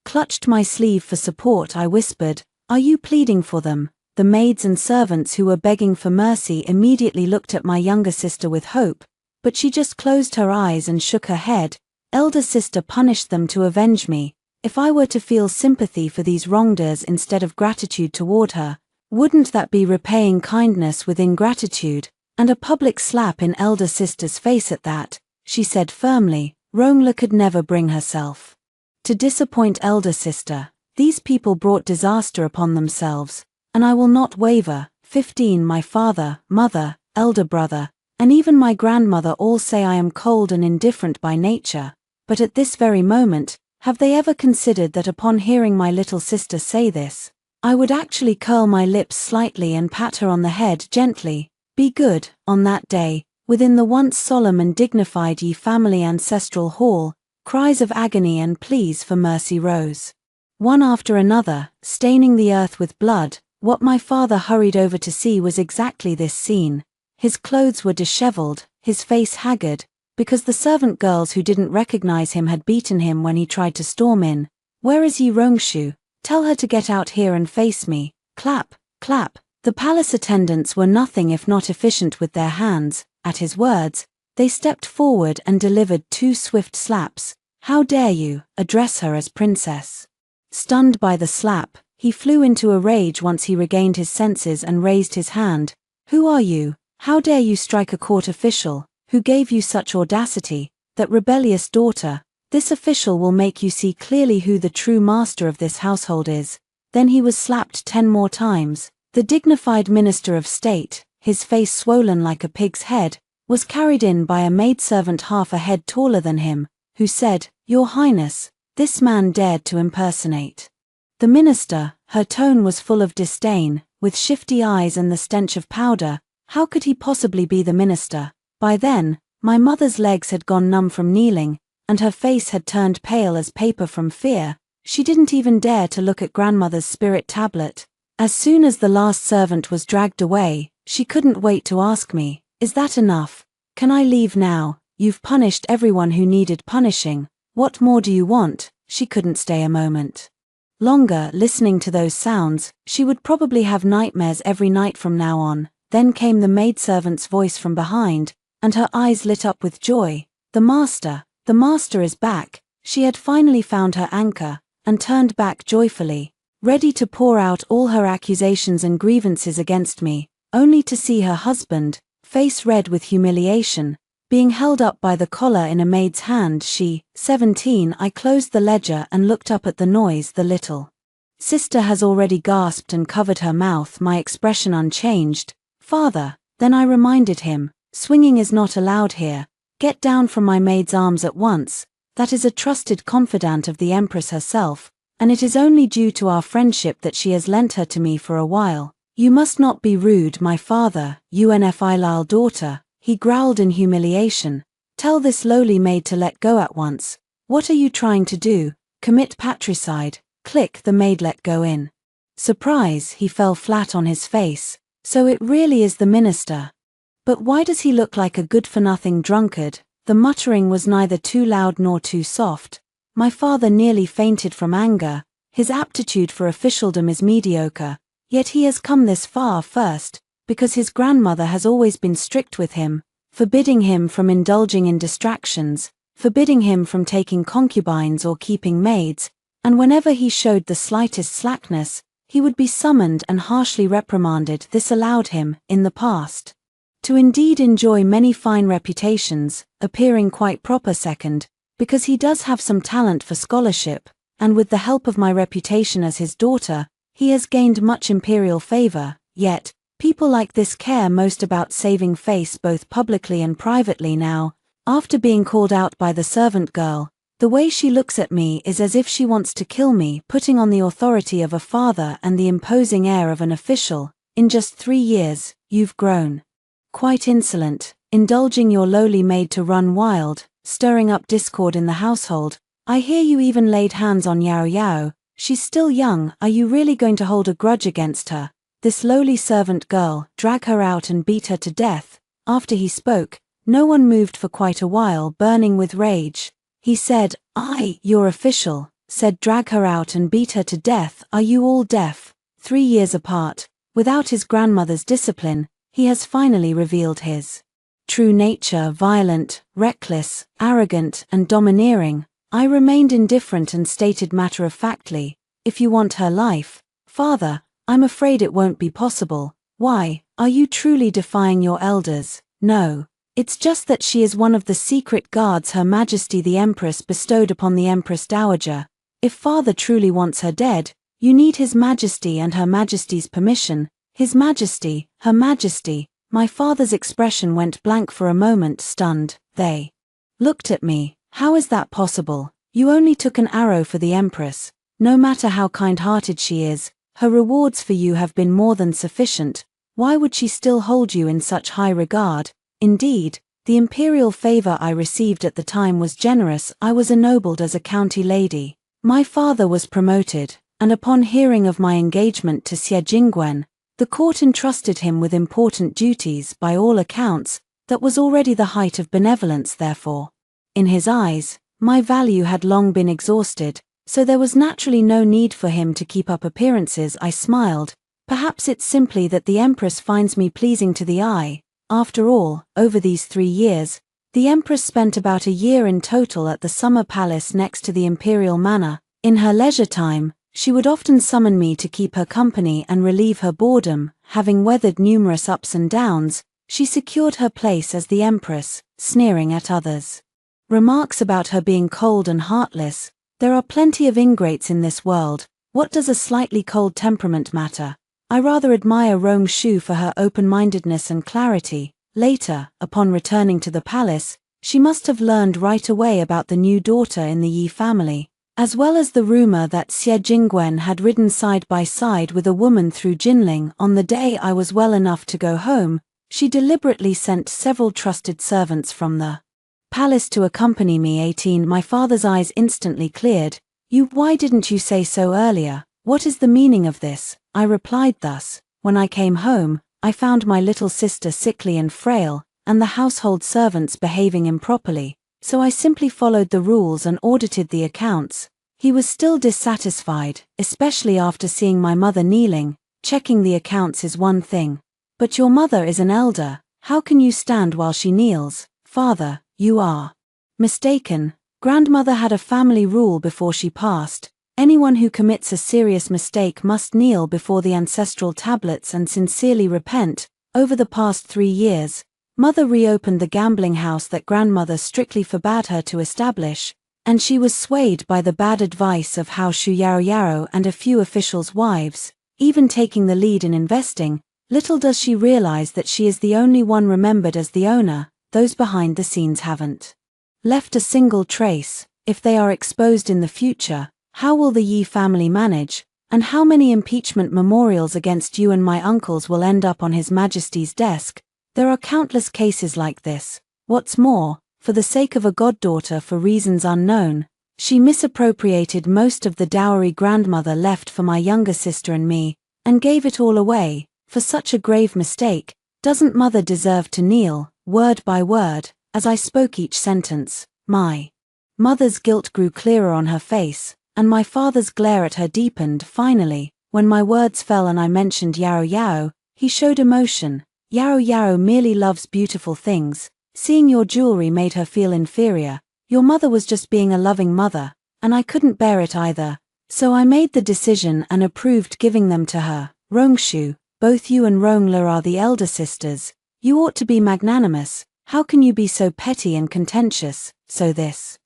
clutched my sleeve for support. I whispered, "Are you pleading for them?" The maids and servants who were begging for mercy immediately looked at my younger sister with hope, but she just closed her eyes and shook her head. Elder sister punished them to avenge me. If I were to feel sympathy for these wrongdoers instead of gratitude toward her, wouldn't that be repaying kindness with ingratitude? And a public slap in elder sister's face at that. She said firmly, Rongla could never bring herself to disappoint elder sister. These people brought disaster upon themselves, and I will not waver. 15 My father, mother, elder brother, and even my grandmother all say I am cold and indifferent by nature, but at this very moment, have they ever considered that upon hearing my little sister say this, I would actually curl my lips slightly and pat her on the head gently? Be good. On that day, within the once solemn and dignified Yi family ancestral hall, cries of agony and pleas for mercy rose. One after another, staining the earth with blood. What my father hurried over to see was exactly this scene. His clothes were disheveled, his face haggard, because the servant girls who didn't recognize him had beaten him when he tried to storm in. Where is Yi Rongshu? Tell her to get out here and face me. Clap, clap. The palace attendants were nothing if not efficient with their hands. At his words, they stepped forward and delivered 2 swift slaps. How dare you address her as princess? Stunned by the slap, he flew into a rage once he regained his senses and raised his hand. Who are you? How dare you strike a court official? Who gave you such audacity? That rebellious daughter. This official will make you see clearly who the true master of this household is. Then he was slapped 10 more times. The dignified minister of state, his face swollen like a pig's head, was carried in by a maidservant half a head taller than him, who said, Your Highness, this man dared to impersonate the minister. Her tone was full of disdain, with shifty eyes and the stench of powder. How could he possibly be the minister? By then, my mother's legs had gone numb from kneeling, and her face had turned pale as paper from fear. She didn't even dare to look at grandmother's spirit tablet. As soon as the last servant was dragged away, she couldn't wait to ask me, Is that enough? Can I leave now? You've punished everyone who needed punishing. What more do you want? She couldn't stay a moment longer listening to those sounds. She would probably have nightmares every night from now on. Then came the maidservant's voice from behind, and her eyes lit up with joy. The master is back. She had finally found her anchor, and turned back joyfully, ready to pour out all her accusations and grievances against me, only to see her husband, face red with humiliation, being held up by the collar in a maid's hand. 17 I closed the ledger and looked up at the noise. The little sister has already gasped and covered her mouth, my expression unchanged. Father, then I reminded him, swinging is not allowed here. Get down from my maid's arms at once. That is a trusted confidant of the Empress herself, and it is only due to our friendship that she has lent her to me for a while. You must not be rude, my father, Unfilal daughter, he growled in humiliation. Tell this lowly maid to let go at once. What are you trying to do? Commit patricide. Click. The maid let go in surprise. He fell flat on his face. So it really is the minister. But why does he look like a good-for-nothing drunkard? The muttering was neither too loud nor too soft. My father nearly fainted from anger. His aptitude for officialdom is mediocre, yet he has come this far first, because his grandmother has always been strict with him, forbidding him from indulging in distractions, forbidding him from taking concubines or keeping maids, and whenever he showed the slightest slackness, he would be summoned and harshly reprimanded. This allowed him, in the past, to indeed enjoy many fine reputations, appearing quite proper second, because he does have some talent for scholarship, and with the help of my reputation as his daughter, he has gained much imperial favor. Yet, people like this care most about saving face both publicly and privately now. After being called out by the servant girl, the way she looks at me is as if she wants to kill me, putting on the authority of a father and the imposing air of an official. In just 3 years, you've grown quite insolent, indulging your lowly maid to run wild, stirring up discord in the household. I hear you even laid hands on Yao Yao. She's still young. Are you really going to hold a grudge against her? This lowly servant girl, drag her out and beat her to death. After he spoke, no one moved for quite a while, burning with rage. He said, your official, said drag her out and beat her to death. Are you all deaf? 3 years apart, without his grandmother's discipline, he has finally revealed his true nature: violent, reckless, arrogant, and domineering. I remained indifferent and stated matter-of-factly, if you want her life, father, I'm afraid it won't be possible. Why? Are you truly defying your elders? No. It's just that she is one of the secret guards Her Majesty the Empress bestowed upon the Empress Dowager. If father truly wants her dead, you need His Majesty and Her Majesty's permission. His Majesty, Her Majesty. My father's expression went blank for a moment, stunned. They looked at me. How is that possible? You only took an arrow for the Empress. No matter how kind-hearted she is, her rewards for you have been more than sufficient. Why would she still hold you in such high regard? Indeed, the imperial favor I received at the time was generous. I was ennobled as a county lady. My father was promoted, and upon hearing of my engagement to Xie Jingwen, the court entrusted him with important duties. By all accounts, that was already the height of benevolence. Therefore, in his eyes, my value had long been exhausted, so there was naturally no need for him to keep up appearances. I smiled. Perhaps it's simply that the Empress finds me pleasing to the eye. After all, over these 3 years, the Empress spent about a year in total at the summer palace next to the imperial manor. In her leisure time, she would often summon me to keep her company and relieve her boredom. Having weathered numerous ups and downs, she secured her place as the Empress, sneering at others' remarks about her being cold and heartless. There are plenty of ingrates in this world. What does a slightly cold temperament matter? I rather admire Rong Shu for her open-mindedness and clarity. Later, upon returning to the palace, she must have learned right away about the new daughter in the Yi family, as well as the rumor that Xie Jingwen had ridden side by side with a woman through Jinling. On the day I was well enough to go home, she deliberately sent several trusted servants from the palace to accompany me. 18. My father's eyes instantly cleared. Why didn't you say so earlier? What is the meaning of this? I replied thus. When I came home, I found my little sister sickly and frail, and the household servants behaving improperly, so I simply followed the rules and audited the accounts. He was still dissatisfied, especially after seeing my mother kneeling. Checking the accounts is one thing, but your mother is an elder. How can you stand while she kneels? Father, you are mistaken. Grandmother had a family rule before she passed. Anyone who commits a serious mistake must kneel before the ancestral tablets and sincerely repent. Over the past 3 years, Mother reopened the gambling house that grandmother strictly forbade her to establish, and she was swayed by the bad advice of Hao Shu Yaro and a few officials' wives, even taking the lead in investing. Little does she realize that she is the only one remembered as the owner. Those behind the scenes haven't left a single trace. If they are exposed in the future, how will the Yi family manage, and how many impeachment memorials against you and my uncles will end up on His Majesty's desk? There are countless cases like this. What's more, for the sake of a goddaughter for reasons unknown, she misappropriated most of the dowry grandmother left for my younger sister and me, and gave it all away. For such a grave mistake, doesn't mother deserve to kneel, word by word, as I spoke each sentence? My mother's guilt grew clearer on her face, and my father's glare at her deepened. Finally, when my words fell and I mentioned Yao Yao, he showed emotion. Yao Yao merely loves beautiful things. Seeing your jewelry made her feel inferior. Your mother was just being a loving mother, and I couldn't bear it either. So I made the decision and approved giving them to her. Rongshu, both you and Rongla are the elder sisters. You ought to be magnanimous. How can you be so petty and contentious? So this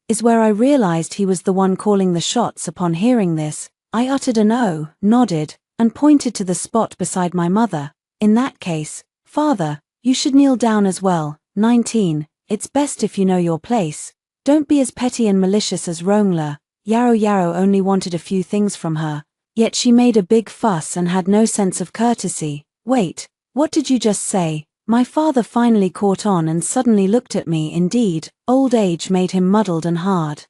is where I realized he was the one calling the shots. Upon hearing this, I uttered an "oh," nodded, and pointed to the spot beside my mother. In that case, father, you should kneel down as well. 19. It's best if you know your place. Don't be as petty and malicious as Rongla. Yaro Yaro only wanted a few things from her, yet she made a big fuss and had no sense of courtesy. Wait, what did you just say? My father finally caught on and suddenly looked at me. Indeed, old age made him muddled and hard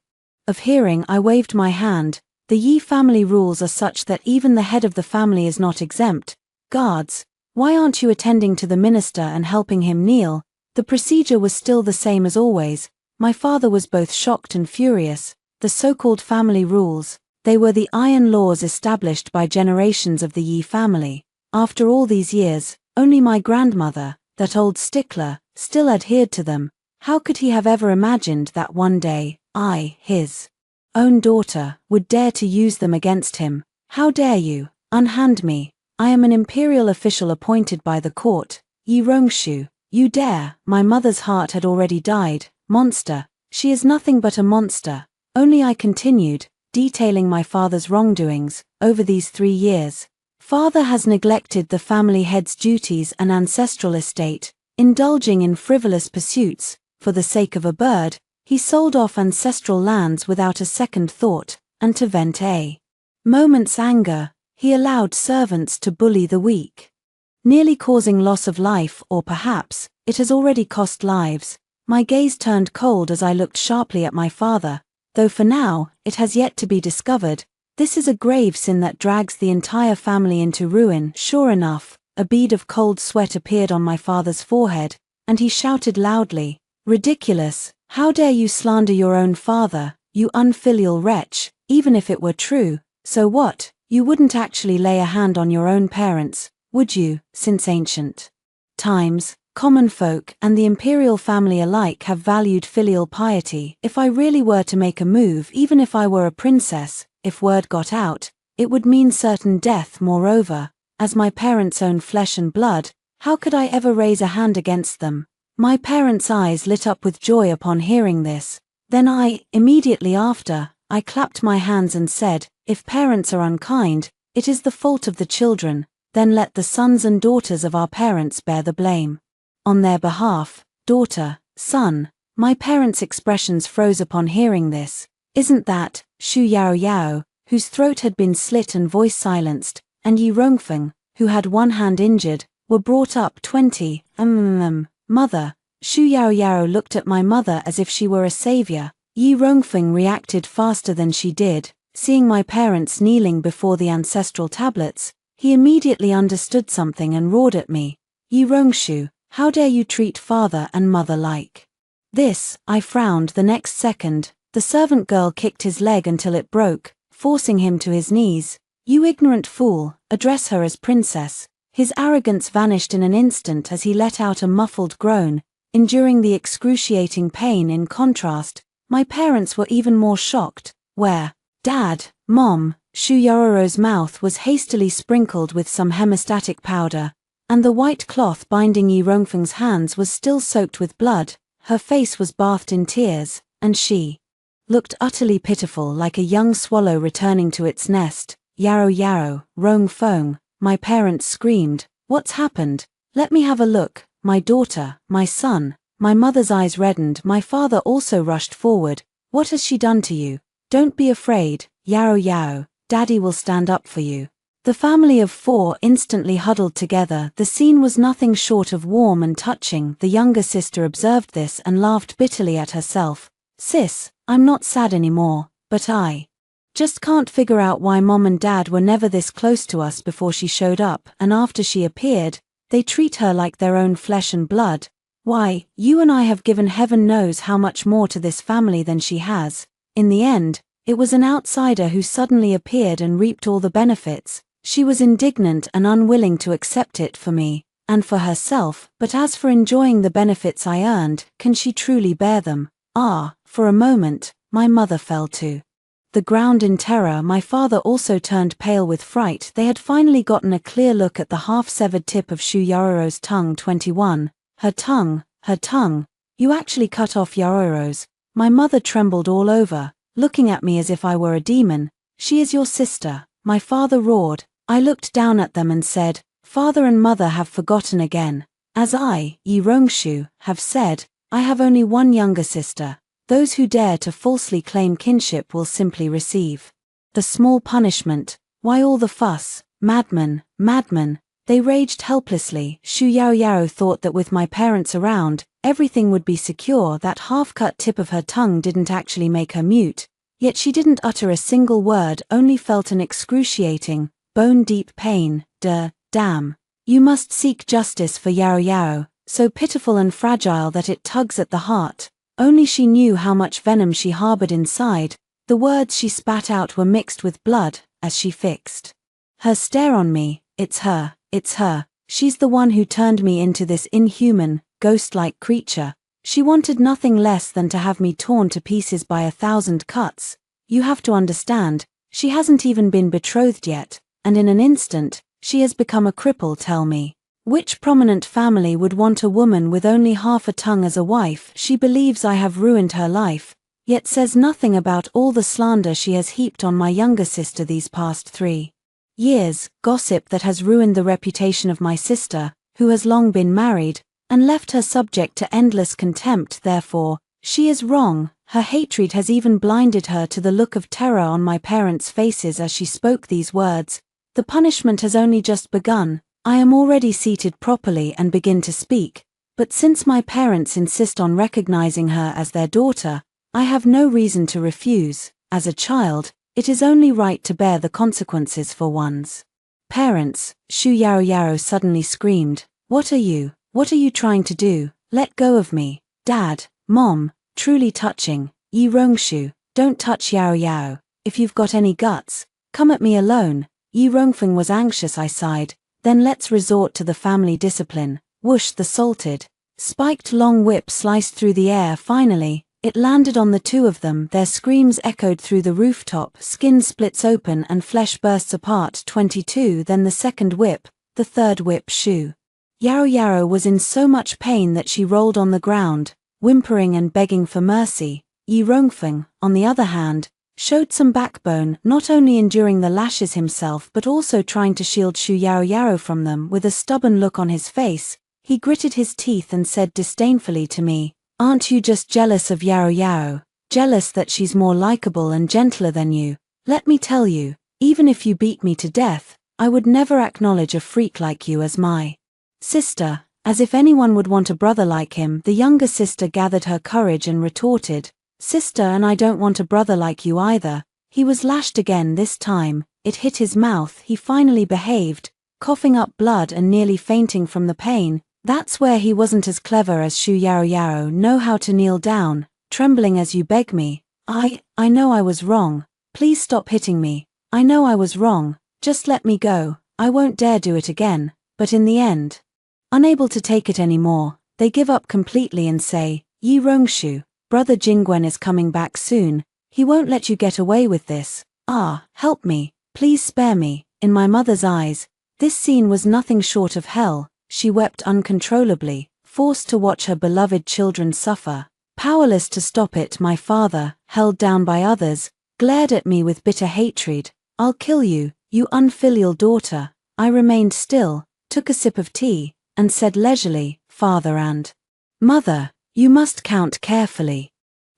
of hearing. I waved my hand. The Yi family rules are such that even the head of the family is not exempt. Guards, why aren't you attending to the minister and helping him kneel? The procedure was still the same as always. My father was both shocked and furious. The so-called family rules, they were the iron laws established by generations of the Yi family. After all these years, only my grandmother, that old stickler, still adhered to them. How could he have ever imagined that one day, I, his own daughter, would dare to use them against him? How dare you? Unhand me. I am an imperial official appointed by the court. Yi Rongshu, you dare. My mother's heart had already died. Monster, she is nothing but a monster. Only I continued, detailing my father's wrongdoings. Over these 3 years, father has neglected the family head's duties and ancestral estate, indulging in frivolous pursuits. For the sake of a bird, he sold off ancestral lands without a second thought, and to vent a moment's anger, he allowed servants to bully the weak, nearly causing loss of life, or perhaps, it has already cost lives. My gaze turned cold as I looked sharply at my father, though for now, it has yet to be discovered. This is a grave sin that drags the entire family into ruin. Sure enough, a bead of cold sweat appeared on my father's forehead, and he shouted loudly, "Ridiculous! How dare you slander your own father, you unfilial wretch! Even if it were true, so what? You wouldn't actually lay a hand on your own parents, would you? Since ancient times, common folk and the imperial family alike have valued filial piety. If I really were to make a move, even if I were a princess, if word got out, it would mean certain death. Moreover, as my parents' own flesh and blood, how could I ever raise a hand against them?" My parents' eyes lit up with joy upon hearing this. Then immediately after, I clapped my hands and said, "If parents are unkind, it is the fault of the children, then let the sons and daughters of our parents bear the blame. On their behalf, daughter, son." My parents' expressions froze upon hearing this. "Isn't that Shu Yao Yao, whose throat had been slit and voice silenced, and Yi Rongfeng, who had one hand injured, were brought up 20, mother?" Shu Yao Yao looked at my mother as if she were a savior. Yi Rongfeng reacted faster than she did. Seeing my parents kneeling before the ancestral tablets, he immediately understood something and roared at me, "Yi Rongshu, how dare you treat father and mother like this?" I frowned. The next second, the servant girl kicked his leg until it broke, forcing him to his knees. "You ignorant fool, address her as princess." His arrogance vanished in an instant as he let out a muffled groan, enduring the excruciating pain. In contrast, my parents were even more shocked. "Where? Dad, Mom?" Shu Yororo's mouth was hastily sprinkled with some hemostatic powder, and the white cloth binding Yi Rongfeng's hands was still soaked with blood. Her face was bathed in tears, and she looked utterly pitiful, like a young swallow returning to its nest. "Yarrow Yarrow, Rongfeng," my parents screamed. "What's happened? Let me have a look. My daughter, my son." My mother's eyes reddened. My father also rushed forward. "What has she done to you? Don't be afraid, Yarrow Yarrow, Daddy will stand up for you." The family of 4 instantly huddled together. The scene was nothing short of warm and touching. The younger sister observed this and laughed bitterly at herself. "Sis, I'm not sad anymore, but I just can't figure out why Mom and Dad were never this close to us before she showed up, and after she appeared, they treat her like their own flesh and blood. Why, you and I have given heaven knows how much more to this family than she has. In the end, it was an outsider who suddenly appeared and reaped all the benefits. She was indignant and unwilling to accept it for me, and for herself, but as for enjoying the benefits I earned, can she truly bear them?" For a moment, my mother fell to the ground in terror. My father also turned pale with fright. They had finally gotten a clear look at the half-severed tip of Shu Yororo's tongue. 21. Her tongue. You actually cut off Yororo's. My mother trembled all over, looking at me as if I were a demon. "She is your sister," my father roared. I looked down at them and said, "Father and mother have forgotten again. As I, Yi Rongshu, have said, I have only one younger sister. Those who dare to falsely claim kinship will simply receive the small punishment. Why all the fuss? Madman, madman." They raged helplessly. Shu Yao Yao thought that with my parents around, everything would be secure. That half-cut tip of her tongue didn't actually make her mute, yet she didn't utter a single word, only felt an excruciating, bone-deep pain. Damn. You must seek justice for Yao Yao, so pitiful and fragile that it tugs at the heart. Only she knew how much venom she harbored inside. The words she spat out were mixed with blood, as she fixed her stare on me. It's her. She's the one who turned me into this inhuman, ghost-like creature. She wanted nothing less than to have me torn to pieces by 1,000 cuts. You have to understand, she hasn't even been betrothed yet, and in an instant, She has become a cripple, tell me. Which prominent family would want a woman with only half a tongue as a wife? She believes I have ruined her life, yet says nothing about all the slander she has heaped on my younger sister these past 3 years, gossip that has ruined the reputation of my sister, who has long been married, and left her subject to endless contempt. Therefore, she is wrong. Her hatred has even blinded her to the look of terror on my parents' faces as she spoke these words. The punishment has only just begun. I am already seated properly and begin to speak, but since my parents insist on recognizing her as their daughter, I have no reason to refuse. As a child, it is only right to bear the consequences for one's parents. Shu Yaoyao suddenly screamed. What are you trying to do? Let go of me. Dad, Mom, truly touching. Yi Rongshu, don't touch Yaoyao. If you've got any guts, come at me alone. Yi Rongfeng was anxious. I sighed. Then let's resort to the family discipline. Whoosh, the salted, spiked long whip sliced through the air. Finally, it landed on the two of them. Their screams echoed through the rooftop. Skin splits open and flesh bursts apart. 22. Then the second whip, the third whip. Shu Yaoyao was in so much pain that she rolled on the ground, whimpering and begging for mercy. Yi Rongfeng, on the other hand, showed some backbone, not only enduring the lashes himself but also trying to shield Shu Yaoyao from them. With a stubborn look on his face, he gritted his teeth and said disdainfully to me, "Aren't you just jealous of Yaoyao? Jealous that she's more likable and gentler than you? Let me tell you, even if you beat me to death, I would never acknowledge a freak like you as my sister." As if anyone would want a brother like him, the younger sister gathered her courage and retorted, "Sister, and I don't want a brother like you either." He was lashed again. This time, it hit his mouth. He finally behaved, coughing up blood and nearly fainting from the pain. That's where he wasn't as clever as Shu Yaoyao. Know how to kneel down, trembling as you beg me. I know I was wrong. Please stop hitting me. I know I was wrong. Just let me go. I won't dare do it again. But in the end, unable to take it anymore, they give up completely and say, "Yi Rongshu, Brother Jingwen is coming back soon. He won't let you get away with this. Help me. Please spare me." In my mother's eyes, this scene was nothing short of hell. She wept uncontrollably, forced to watch her beloved children suffer. Powerless to stop it, my father, held down by others, glared at me with bitter hatred. "I'll kill you, you unfilial daughter." I remained still, took a sip of tea, and said leisurely, "Father and Mother, you must count carefully.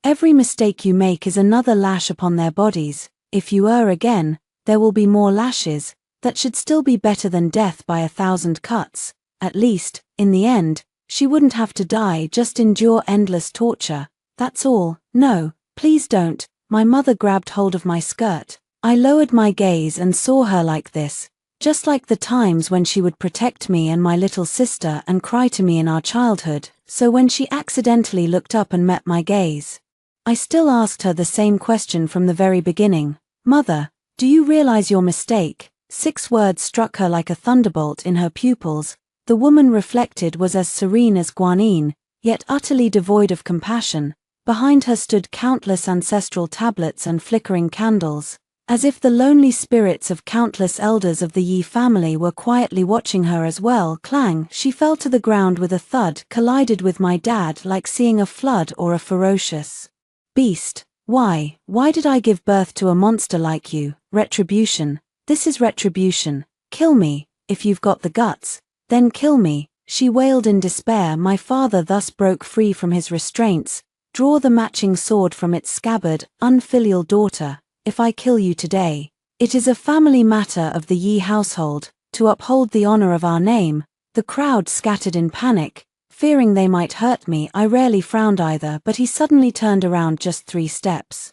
Every mistake you make is another lash upon their bodies. If you err again, there will be more lashes. That should still be better than death by 1,000 cuts. At least, in the end, she wouldn't have to die, just endure endless torture. That's all. No, please don't." My mother grabbed hold of my skirt. I lowered my gaze and saw her like this, just like the times when she would protect me and my little sister and cry to me in our childhood. So when she accidentally looked up and met my gaze, I still asked her the same question from the very beginning. "Mother, do you realize your mistake?" 6 words struck her like a thunderbolt in her pupils. The woman reflected was as serene as Guanyin, yet utterly devoid of compassion. Behind her stood countless ancestral tablets and flickering candles, as if the lonely spirits of countless elders of the Yi family were quietly watching her as well. Clang! She fell to the ground with a thud, collided with my dad like seeing a flood or a ferocious beast. Why did I give birth to a monster like you? Retribution. This is retribution. Kill me, if you've got the guts. Then kill me, she wailed in despair. My father thus broke free from his restraints. Draw the matching sword from its scabbard. Unfilial daughter, if I kill you today, it is a family matter of the Yi household, to uphold the honor of our name. The crowd scattered in panic, fearing they might hurt me. I rarely frowned either, but he suddenly turned around just 3 steps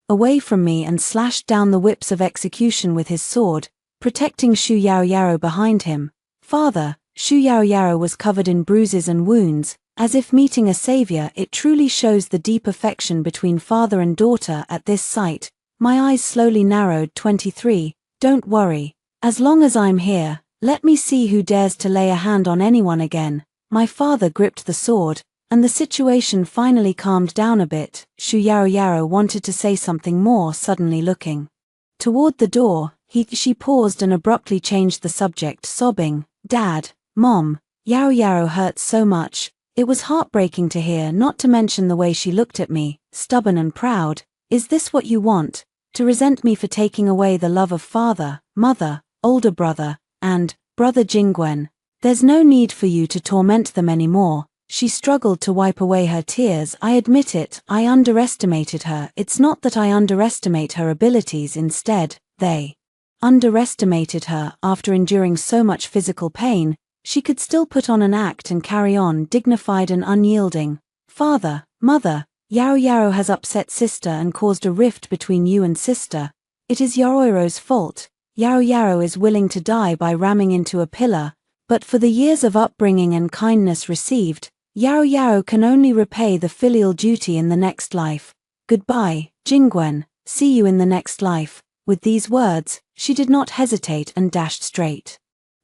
away from me and slashed down the whips of execution with his sword, protecting Shu Yaoyao behind him. "Father." Shu Yaoyao was covered in bruises and wounds, as if meeting a savior. It truly shows the deep affection between father and daughter. At this sight, my eyes slowly narrowed. 23. Don't worry. As long as I'm here, let me see who dares to lay a hand on anyone again. My father gripped the sword, and the situation finally calmed down a bit. Shu Yaoyao wanted to say something more. Suddenly looking toward the door, She paused and abruptly changed the subject, sobbing, "Dad, Mom, Yaro hurts so much." It was heartbreaking to hear, not to mention the way she looked at me, stubborn and proud. "Is this what you want? To resent me for taking away the love of father, mother, older brother, and brother Jingwen? There's no need for you to torment them anymore." She struggled to wipe away her tears. "I admit it, I underestimated her. It's not that I underestimate her abilities, instead, they underestimated her. After enduring so much physical pain, she could still put on an act and carry on, dignified and unyielding. Father, mother, Yaro has upset sister and caused a rift between you and sister. It is Yoroiro's fault. Yaro is willing to die by ramming into a pillar, but for the years of upbringing and kindness received, Yaro can only repay the filial duty in the next life. Goodbye, Jingwen, see you in the next life." With these words, she did not hesitate and dashed straight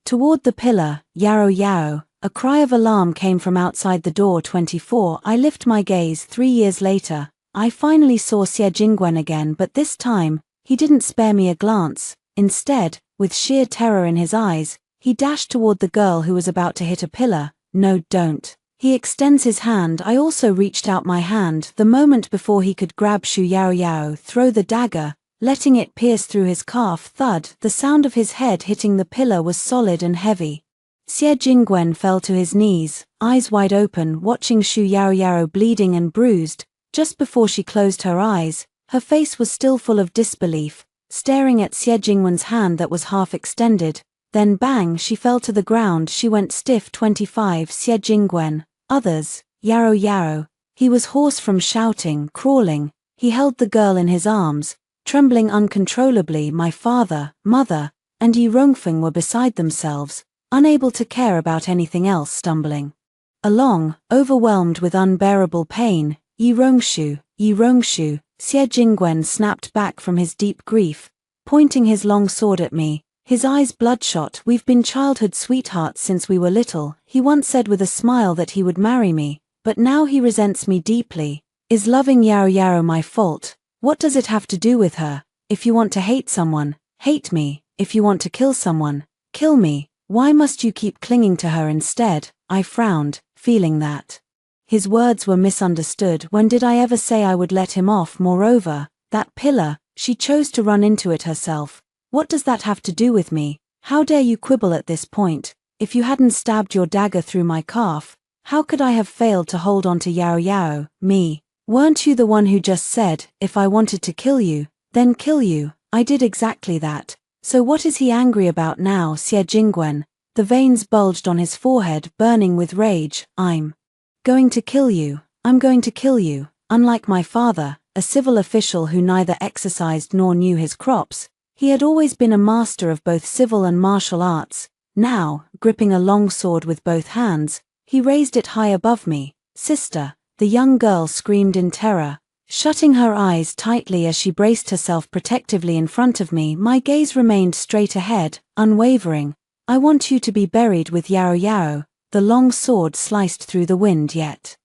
toward the pillar. Yaro, a cry of alarm came from outside the door. 24. I lift my gaze. 3 years later, I finally saw Xie Jingwen again, but this time, he didn't spare me a glance. Instead, with sheer terror in his eyes, he dashed toward the girl who was about to hit a pillar. "No, don't." He extends his hand. I also reached out my hand. The moment before he could grab Shu Yaro, throw the dagger, letting it pierce through his calf. Thud, the sound of his head hitting the pillar was solid and heavy. Xie Jingwen fell to his knees, eyes wide open, watching Shu Yaro bleeding and bruised. Just before she closed her eyes, her face was still full of disbelief, staring at Xie Jingwen's hand that was half extended. Then bang, she fell to the ground. She went stiff. 25. Xie Jingwen. Others. Yaro. He was hoarse from shouting, crawling. He held the girl in his arms, trembling uncontrollably. My father, mother, and Yi Rongfeng were beside themselves, unable to care about anything else, stumbling along, overwhelmed with unbearable pain. Yi Rongshu. Xie Jingwen snapped back from his deep grief, pointing his long sword at me, his eyes bloodshot. "We've been childhood sweethearts since we were little. He once said with a smile that he would marry me, but now he resents me deeply. Is loving Yaro my fault? What does it have to do with her? If you want to hate someone, hate me. If you want to kill someone, kill me. Why must you keep clinging to her instead?" I frowned, feeling that his words were misunderstood. When did I ever say I would let him off? Moreover, that pillar, she chose to run into it herself. What does that have to do with me? How dare you quibble at this point? If you hadn't stabbed your dagger through my calf, how could I have failed to hold on to Yaro? Me? Weren't you the one who just said, if I wanted to kill you, then kill you? I did exactly that. So what is he angry about now? Xie Jingwen. The veins bulged on his forehead, burning with rage. "I'm going to kill you. I'm going to kill you." Unlike my father, a civil official who neither exercised nor knew his crops, he had always been a master of both civil and martial arts. Now, gripping a long sword with both hands, he raised it high above me. "Sister," the young girl screamed in terror, shutting her eyes tightly as she braced herself protectively in front of me. My gaze remained straight ahead, unwavering. "I want you to be buried with Yaro." The long sword sliced through the wind, yet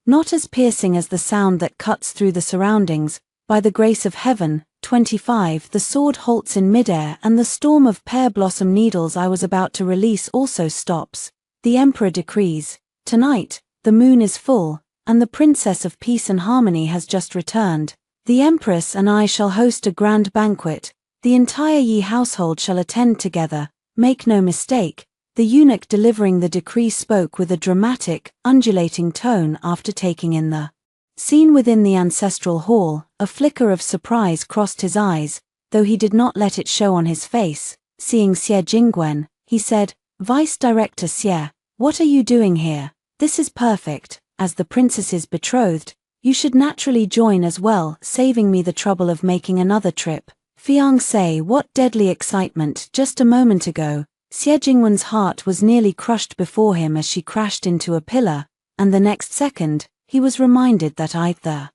not as piercing as the sound that cuts through the surroundings. By the grace of heaven. 25. The sword halts in midair, and the storm of pear blossom needles I was about to release also stops. The Emperor decrees, "Tonight, the moon is full, and the Princess of Peace and Harmony has just returned. The Empress and I shall host a grand banquet. The entire Yi household shall attend together. Make no mistake." The eunuch delivering the decree spoke with a dramatic, undulating tone. After taking in the scene within the ancestral hall, a flicker of surprise crossed his eyes, though he did not let it show on his face. Seeing Xie Jingwen, he said, "Vice Director Xie, what are you doing here? This is perfect. As the princess's betrothed, you should naturally join as well, saving me the trouble of making another trip." Fiancé, what deadly excitement. Just a moment ago, Xie Jingwen's heart was nearly crushed before him as she crashed into a pillar, and the next second, he was reminded that the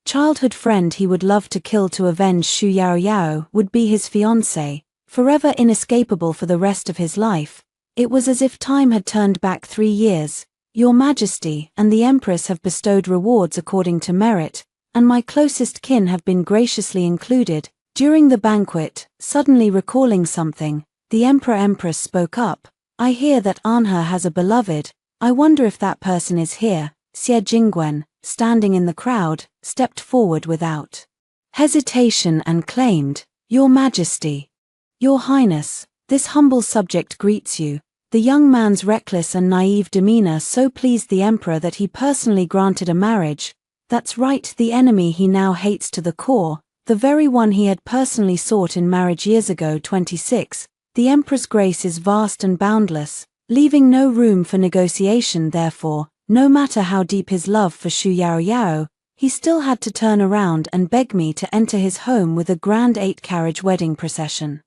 childhood friend he would love to kill to avenge Shu Yaro would be his fiancé, forever inescapable for the rest of his life. It was as if time had turned back 3 years. "Your Majesty and the Empress have bestowed rewards according to merit, and my closest kin have been graciously included. During the banquet, suddenly recalling something, the Emperor-Empress spoke up. I hear that Anha has a beloved. I wonder if that person is here. Xie Jingwen, standing in the crowd, stepped forward without hesitation and claimed, Your Majesty, Your Highness, this humble subject greets you. The young man's reckless and naive demeanor so pleased the emperor that he personally granted a marriage. That's right, the enemy he now hates to the core, the very one he had personally sought in marriage years ago. 26. The emperor's grace is vast and boundless, leaving no room for negotiation. Therefore, no matter how deep his love for Shu Yaoyao, he still had to turn around and beg me to enter his home with a grand 8-carriage wedding procession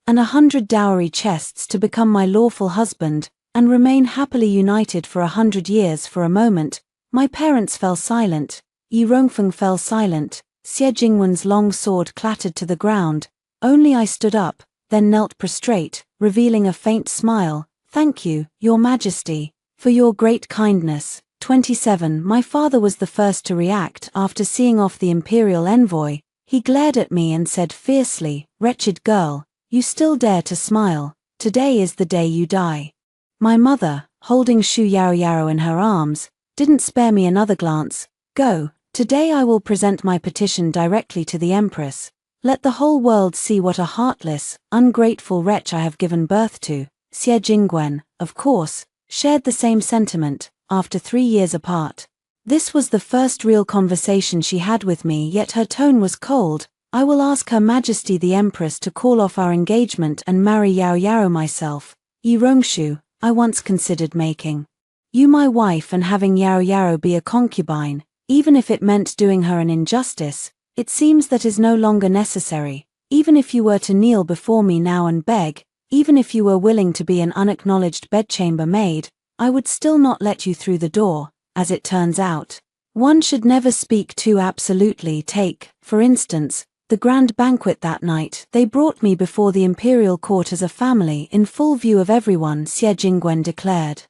and 100 dowry chests to become my lawful husband, and remain happily united for 100 years. For a moment, my parents fell silent, Yi Rongfeng fell silent, Xie Jingwen's long sword clattered to the ground. Only I stood up, then knelt prostrate, revealing a faint smile. Thank you, Your Majesty, for your great kindness. 27. My father was the first to react after seeing off the imperial envoy. He glared at me and said fiercely, Wretched girl, you still dare to smile. Today is the day you die. My mother, holding Shu Yaoyao in her arms, didn't spare me another glance. Go, today I will present my petition directly to the Empress. Let the whole world see what a heartless, ungrateful wretch I have given birth to. Xie Jingwen, of course, shared the same sentiment, after 3 years apart. This was the first real conversation she had with me, yet her tone was cold. I will ask Her Majesty the Empress to call off our engagement and marry Yaoyao myself. Yi Rongshu, I once considered making you my wife and having Yaoyao be a concubine, even if it meant doing her an injustice. It seems that is no longer necessary. Even if you were to kneel before me now and beg, even if you were willing to be an unacknowledged bedchamber maid, I would still not let you through the door. As it turns out, one should never speak too absolutely. Take, for instance, the grand banquet that night. They brought me before the imperial court as a family in full view of everyone, Xie Jingwen declared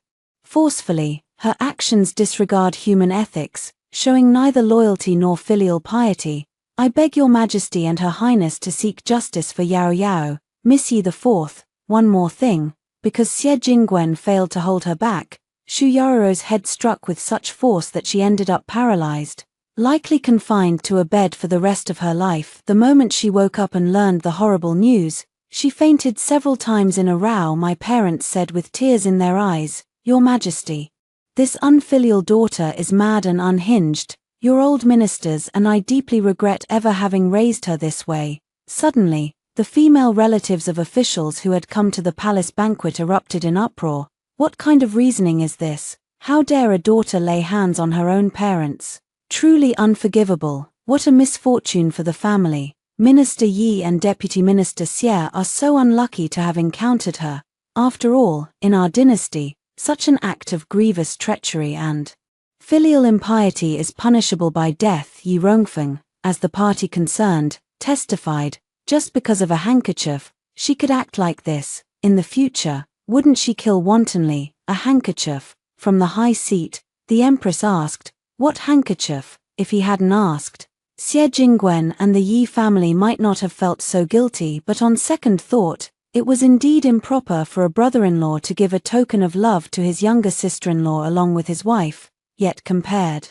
forcefully. Her actions disregard human ethics, showing neither loyalty nor filial piety. I beg Your Majesty and Her Highness to seek justice for Yaoyao, Miss Yi IV. One more thing, because Xie Jingwen failed to hold her back, Shu Yaoyao's head struck with such force that she ended up paralyzed, likely confined to a bed for the rest of her life. The moment she woke up and learned the horrible news, she fainted several times in a row. My parents said with tears in their eyes, Your Majesty, this unfilial daughter is mad and unhinged. Your old ministers and I deeply regret ever having raised her this way. Suddenly, the female relatives of officials who had come to the palace banquet erupted in uproar. What kind of reasoning is this? How dare a daughter lay hands on her own parents? Truly unforgivable. What a misfortune for the family. Minister Yi and Deputy Minister Xie are so unlucky to have encountered her. After all, in our dynasty, such an act of grievous treachery and filial impiety is punishable by death. Yi Rongfeng, as the party concerned, testified, just because of a handkerchief, she could act like this. In the future, wouldn't she kill wantonly? A handkerchief. From the high seat, the Empress asked, what handkerchief? If he hadn't asked, Xie Jingwen and the Yi family might not have felt so guilty, but on second thought, it was indeed improper for a brother-in-law to give a token of love to his younger sister-in-law along with his wife, yet compared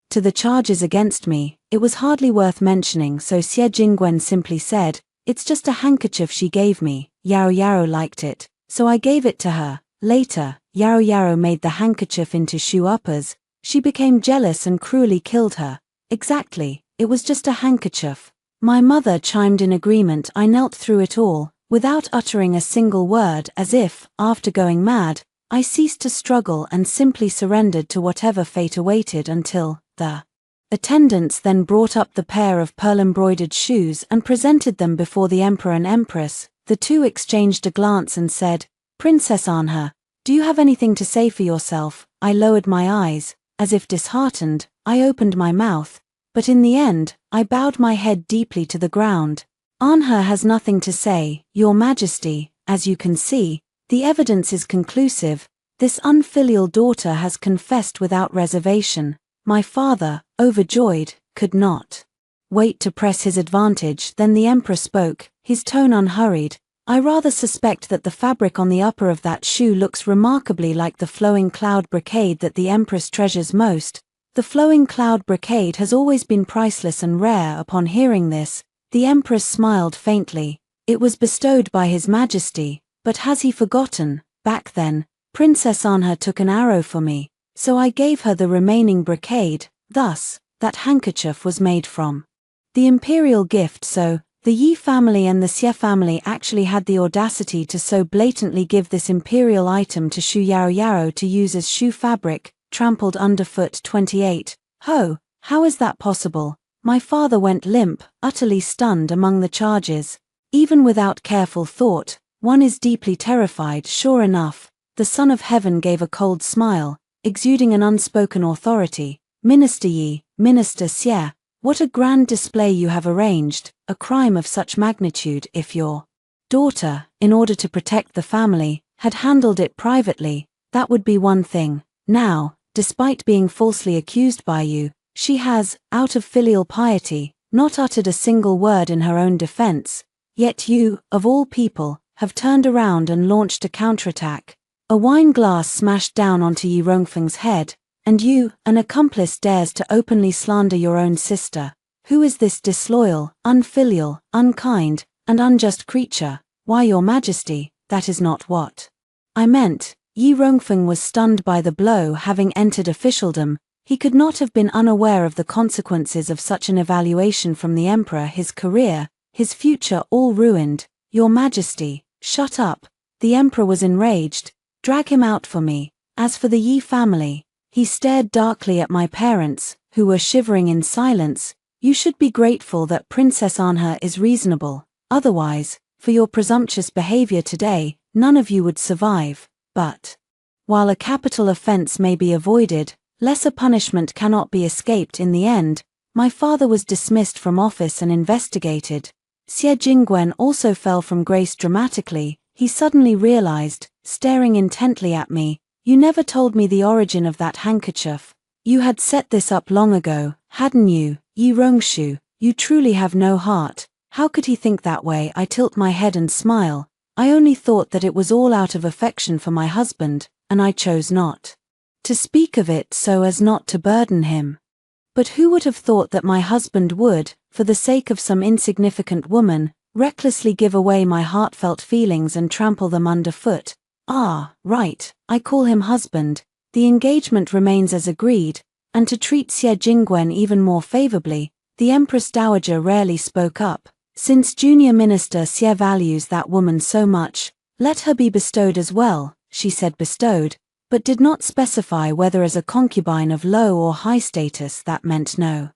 to the charges against me, it was hardly worth mentioning, so Xie Jingwen simply said, it's just a handkerchief she gave me. Yaoyao liked it, so I gave it to her. Later, Yaoyao made the handkerchief into shoe uppers. She became jealous and cruelly killed her. Exactly, it was just a handkerchief. My mother chimed in agreement. I knelt through it all, without uttering a single word, as if, after going mad, I ceased to struggle and simply surrendered to whatever fate awaited until the attendants then brought up the pair of pearl-embroidered shoes and presented them before the Emperor and Empress. The two exchanged a glance and said, Princess Anha, do you have anything to say for yourself? I lowered my eyes. As if disheartened, I opened my mouth, but in the end, I bowed my head deeply to the ground. Anha has nothing to say, Your Majesty. As you can see, the evidence is conclusive. This unfilial daughter has confessed without reservation. My father, overjoyed, could not wait to press his advantage. Then the emperor spoke, his tone unhurried. I rather suspect that the fabric on the upper of that shoe looks remarkably like the flowing cloud brocade that the empress treasures most. The flowing cloud brocade has always been priceless and rare. Upon hearing this, the empress smiled faintly. It was bestowed by His Majesty, but has he forgotten? Back then, Princess Anha took an arrow for me, so I gave her the remaining brocade. Thus, that handkerchief was made from the imperial gift. So, the Yi family and the Xie family actually had the audacity to so blatantly give this imperial item to Shu Yaoyao to use as shoe fabric. Trampled underfoot. 28. Ho, how is that possible? My father went limp, utterly stunned among the charges. Even without careful thought, one is deeply terrified. Sure enough, the Son of Heaven gave a cold smile, exuding an unspoken authority. Minister Yi, Minister Xie, what a grand display you have arranged, a crime of such magnitude. If your daughter, in order to protect the family, had handled it privately, that would be one thing. Now, despite being falsely accused by you, she has, out of filial piety, not uttered a single word in her own defense. Yet you, of all people, have turned around and launched a counterattack. A wine glass smashed down onto Yi Rongfeng's head, and you, an accomplice, dares to openly slander your own sister. Who is this disloyal, unfilial, unkind, and unjust creature? Why, Your Majesty, that is not what I meant. Yi Rongfeng was stunned by the blow. Having entered officialdom, he could not have been unaware of the consequences of such an evaluation from the emperor. His career, his future, all ruined. Your Majesty, shut up. The emperor was enraged. Drag him out for me. As for the Yi family, he stared darkly at my parents, who were shivering in silence. You should be grateful that Princess Anha is reasonable. Otherwise, for your presumptuous behavior today, none of you would survive. But while a capital offense may be avoided, lesser punishment cannot be escaped. In the end, my father was dismissed from office and investigated. Xie Jingwen also fell from grace dramatically. He suddenly realized, staring intently at me, you never told me the origin of that handkerchief. You had set this up long ago, hadn't you? Yi Rongshu, you truly have no heart. How could he think that way? I tilt my head and smile. I only thought that it was all out of affection for my husband, and I chose not to speak of it so as not to burden him. But who would have thought that my husband would, for the sake of some insignificant woman, recklessly give away my heartfelt feelings and trample them underfoot? Ah, right, I call him husband. The engagement remains as agreed, and to treat Xie Jingwen even more favorably, the Empress Dowager rarely spoke up. Since Junior Minister Xie values that woman so much, let her be bestowed as well. She said bestowed, but did not specify whether as a concubine of low or high status. That meant no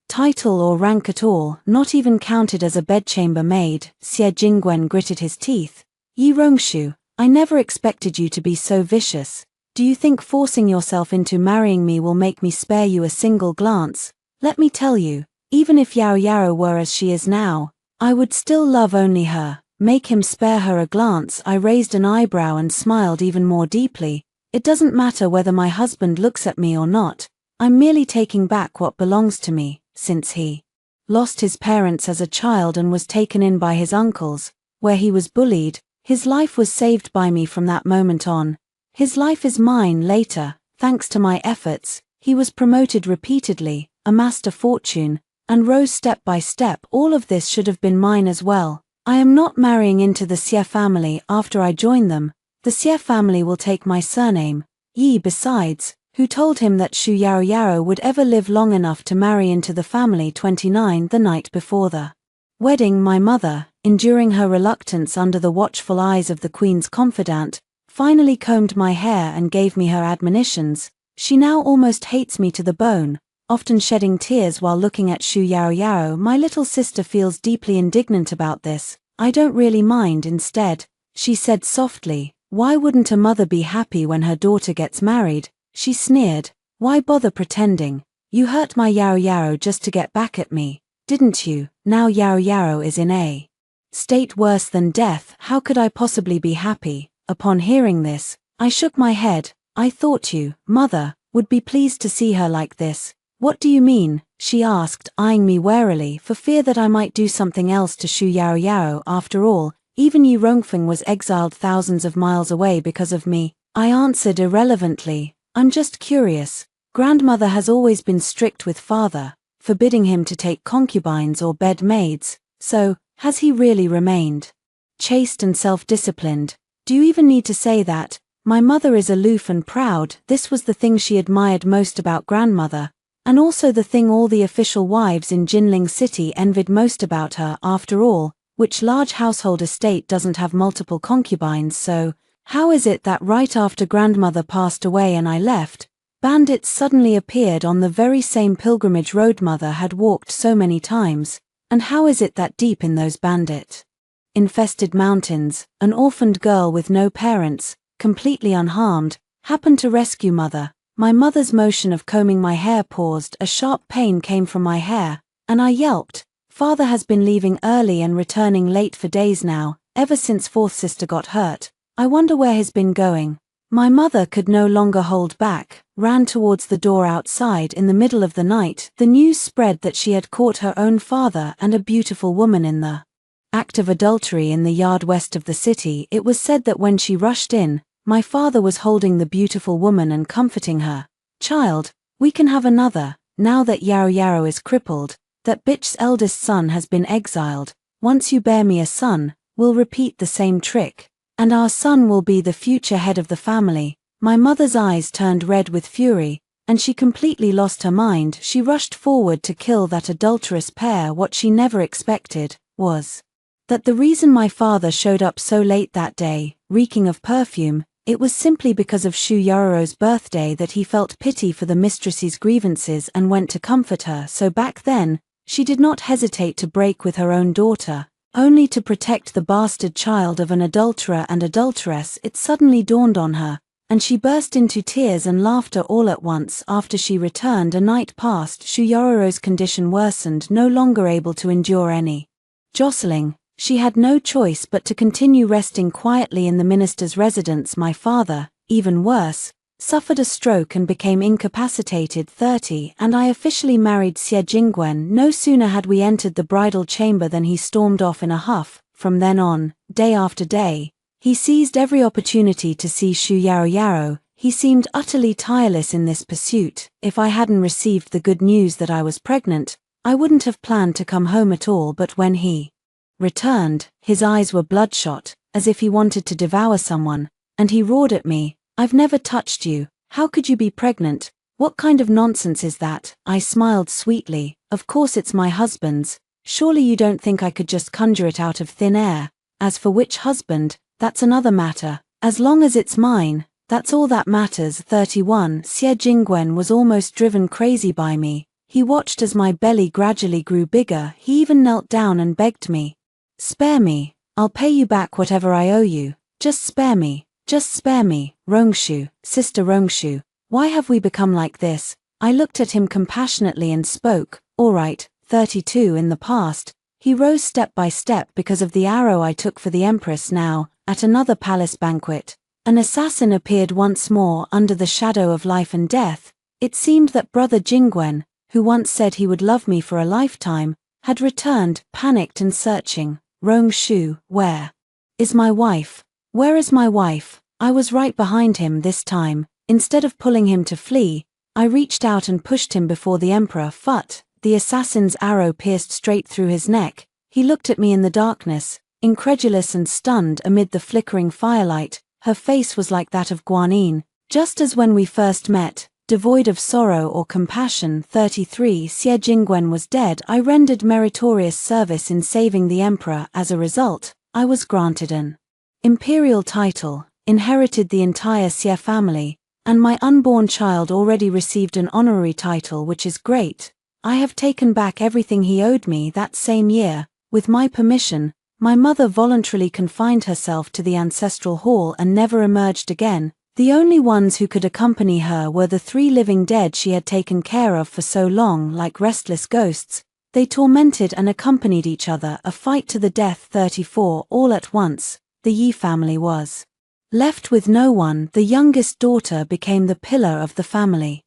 title or rank at all, not even counted as a bedchamber maid. Xie Jingwen gritted his teeth. Yi Rongshu, I never expected you to be so vicious. Do you think forcing yourself into marrying me will make me spare you a single glance? Let me tell you, even if Yao Yao were as she is now, I would still love only her. Make him spare her a glance. I raised an eyebrow and smiled even more deeply. It doesn't matter whether my husband looks at me or not. I'm merely taking back what belongs to me. Since he lost his parents as a child and was taken in by his uncles, where he was bullied, his life was saved by me from that moment on. His life is mine later, thanks to my efforts. He was promoted repeatedly, amassed a fortune, and rose step by step. All of this should have been mine as well. I am not marrying into the Xie family. After I join them, the Xie family will take my surname, Yi. Besides, who told him that Shu Yaoyao would ever live long enough to marry into the family? 29. The night before the wedding, my mother, enduring her reluctance under the watchful eyes of the Queen's confidant, finally combed my hair and gave me her admonitions. She now almost hates me to the bone, often shedding tears while looking at Shu Yaoyao. My little sister feels deeply indignant about this. I don't really mind. Instead, she said softly, why wouldn't a mother be happy when her daughter gets married? She sneered. Why bother pretending? You hurt my Yaoyao just to get back at me, didn't you? Now Yaoyao is in a state worse than death. How could I possibly be happy? Upon hearing this, I shook my head. I thought you, mother, would be pleased to see her like this. What do you mean? She asked, eyeing me warily for fear that I might do something else to Shu Yarou. After all, even Yi Rongfeng was exiled thousands of miles away because of me. I answered irrelevantly, I'm just curious. Grandmother has always been strict with father, forbidding him to take concubines or bed maids, so, has he really remained chaste and self-disciplined? Do you even need to say that? My mother is aloof and proud. This was the thing she admired most about grandmother, and also the thing all the official wives in Jinling City envied most about her. After all, which large household estate doesn't have multiple concubines? So, how is it that right after grandmother passed away and I left, bandits suddenly appeared on the very same pilgrimage road mother had walked so many times? And how is it that deep in those bandit-infested mountains, an orphaned girl with no parents, completely unharmed, happened to rescue mother? My mother's motion of combing my hair paused. A sharp pain came from my hair, and I yelped. Father has been leaving early and returning late for days now, ever since fourth sister got hurt. I wonder where he's been going. My mother could no longer hold back, ran towards the door outside. In the middle of the night, the news spread that she had caught her own father and a beautiful woman in the act of adultery in the yard west of the city. It was said that when she rushed in, my father was holding the beautiful woman and comforting her. Child, we can have another, now that Yarou is crippled, that bitch's eldest son has been exiled. Once you bear me a son, we'll repeat the same trick. And our son will be the future head of the family. My mother's eyes turned red with fury, and she completely lost her mind. She rushed forward to kill that adulterous pair. What she never expected was that the reason my father showed up so late that day, reeking of perfume, it was simply because of Shu Yarou's birthday that he felt pity for the mistress's grievances and went to comfort her. So back then, she did not hesitate to break with her own daughter, only to protect the bastard child of an adulterer and adulteress. It suddenly dawned on her, and she burst into tears and laughter all at once. After she returned, a night passed. Shu Yarou's condition worsened. No longer able to endure any jostling, she had no choice but to continue resting quietly in the minister's residence. My father, even worse, suffered a stroke and became incapacitated. 30, and I officially married Xie Jingwen. No sooner had we entered the bridal chamber than he stormed off in a huff. From then on, day after day, he seized every opportunity to see Shu Yarou. He seemed utterly tireless in this pursuit. If I hadn't received the good news that I was pregnant, I wouldn't have planned to come home at all. But when he returned, his eyes were bloodshot, as if he wanted to devour someone, and he roared at me, I've never touched you. How could you be pregnant? What kind of nonsense is that? I smiled sweetly. Of course it's my husband's. Surely you don't think I could just conjure it out of thin air. As for which husband, that's another matter. As long as it's mine, that's all that matters. 31. Xie Jingwen was almost driven crazy by me. He watched as my belly gradually grew bigger. He even knelt down and begged me. Spare me. I'll pay you back whatever I owe you. Just spare me. Just spare me. Rongshu, Sister Rongshu, why have we become like this? I looked at him compassionately and spoke. All right. 32. In the past, he rose step by step because of the arrow I took for the Empress. Now, at another palace banquet, an assassin appeared once more under the shadow of life and death. It seemed that Brother Jingwen, who once said he would love me for a lifetime, had returned, panicked and searching. Rongshu, where is my wife? Where is my wife? I was right behind him this time. Instead of pulling him to flee, I reached out and pushed him before the Emperor. Phut! The assassin's arrow pierced straight through his neck. He looked at me in the darkness, incredulous and stunned amid the flickering firelight. Her face was like that of Guanyin, just as when we first met, devoid of sorrow or compassion. 33. Xie Jingwen was dead. I rendered meritorious service in saving the Emperor. As a result, I was granted an imperial title, inherited the entire Xie family, and my unborn child already received an honorary title, which is great. I have taken back everything he owed me. That same year, with my permission, my mother voluntarily confined herself to the ancestral hall and never emerged again. The only ones who could accompany her were the 3 living dead she had taken care of for so long. Like restless ghosts, they tormented and accompanied each other, a fight to the death. 34. All at once, the Yi family was left with no one. The youngest daughter became the pillar of the family.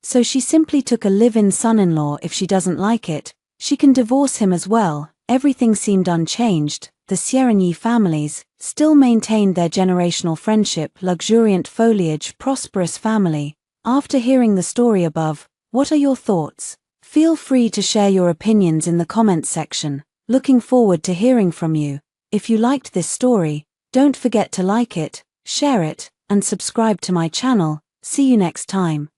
So she simply took a live-in son-in-law. If she doesn't like it, she can divorce him as well. Everything seemed unchanged. The Sierragny families still maintained their generational friendship, luxuriant foliage, prosperous family. After hearing the story above, what are your thoughts? Feel free to share your opinions in the comments section. Looking forward to hearing from you. If you liked this story, don't forget to like it, share it, and subscribe to my channel. See you next time.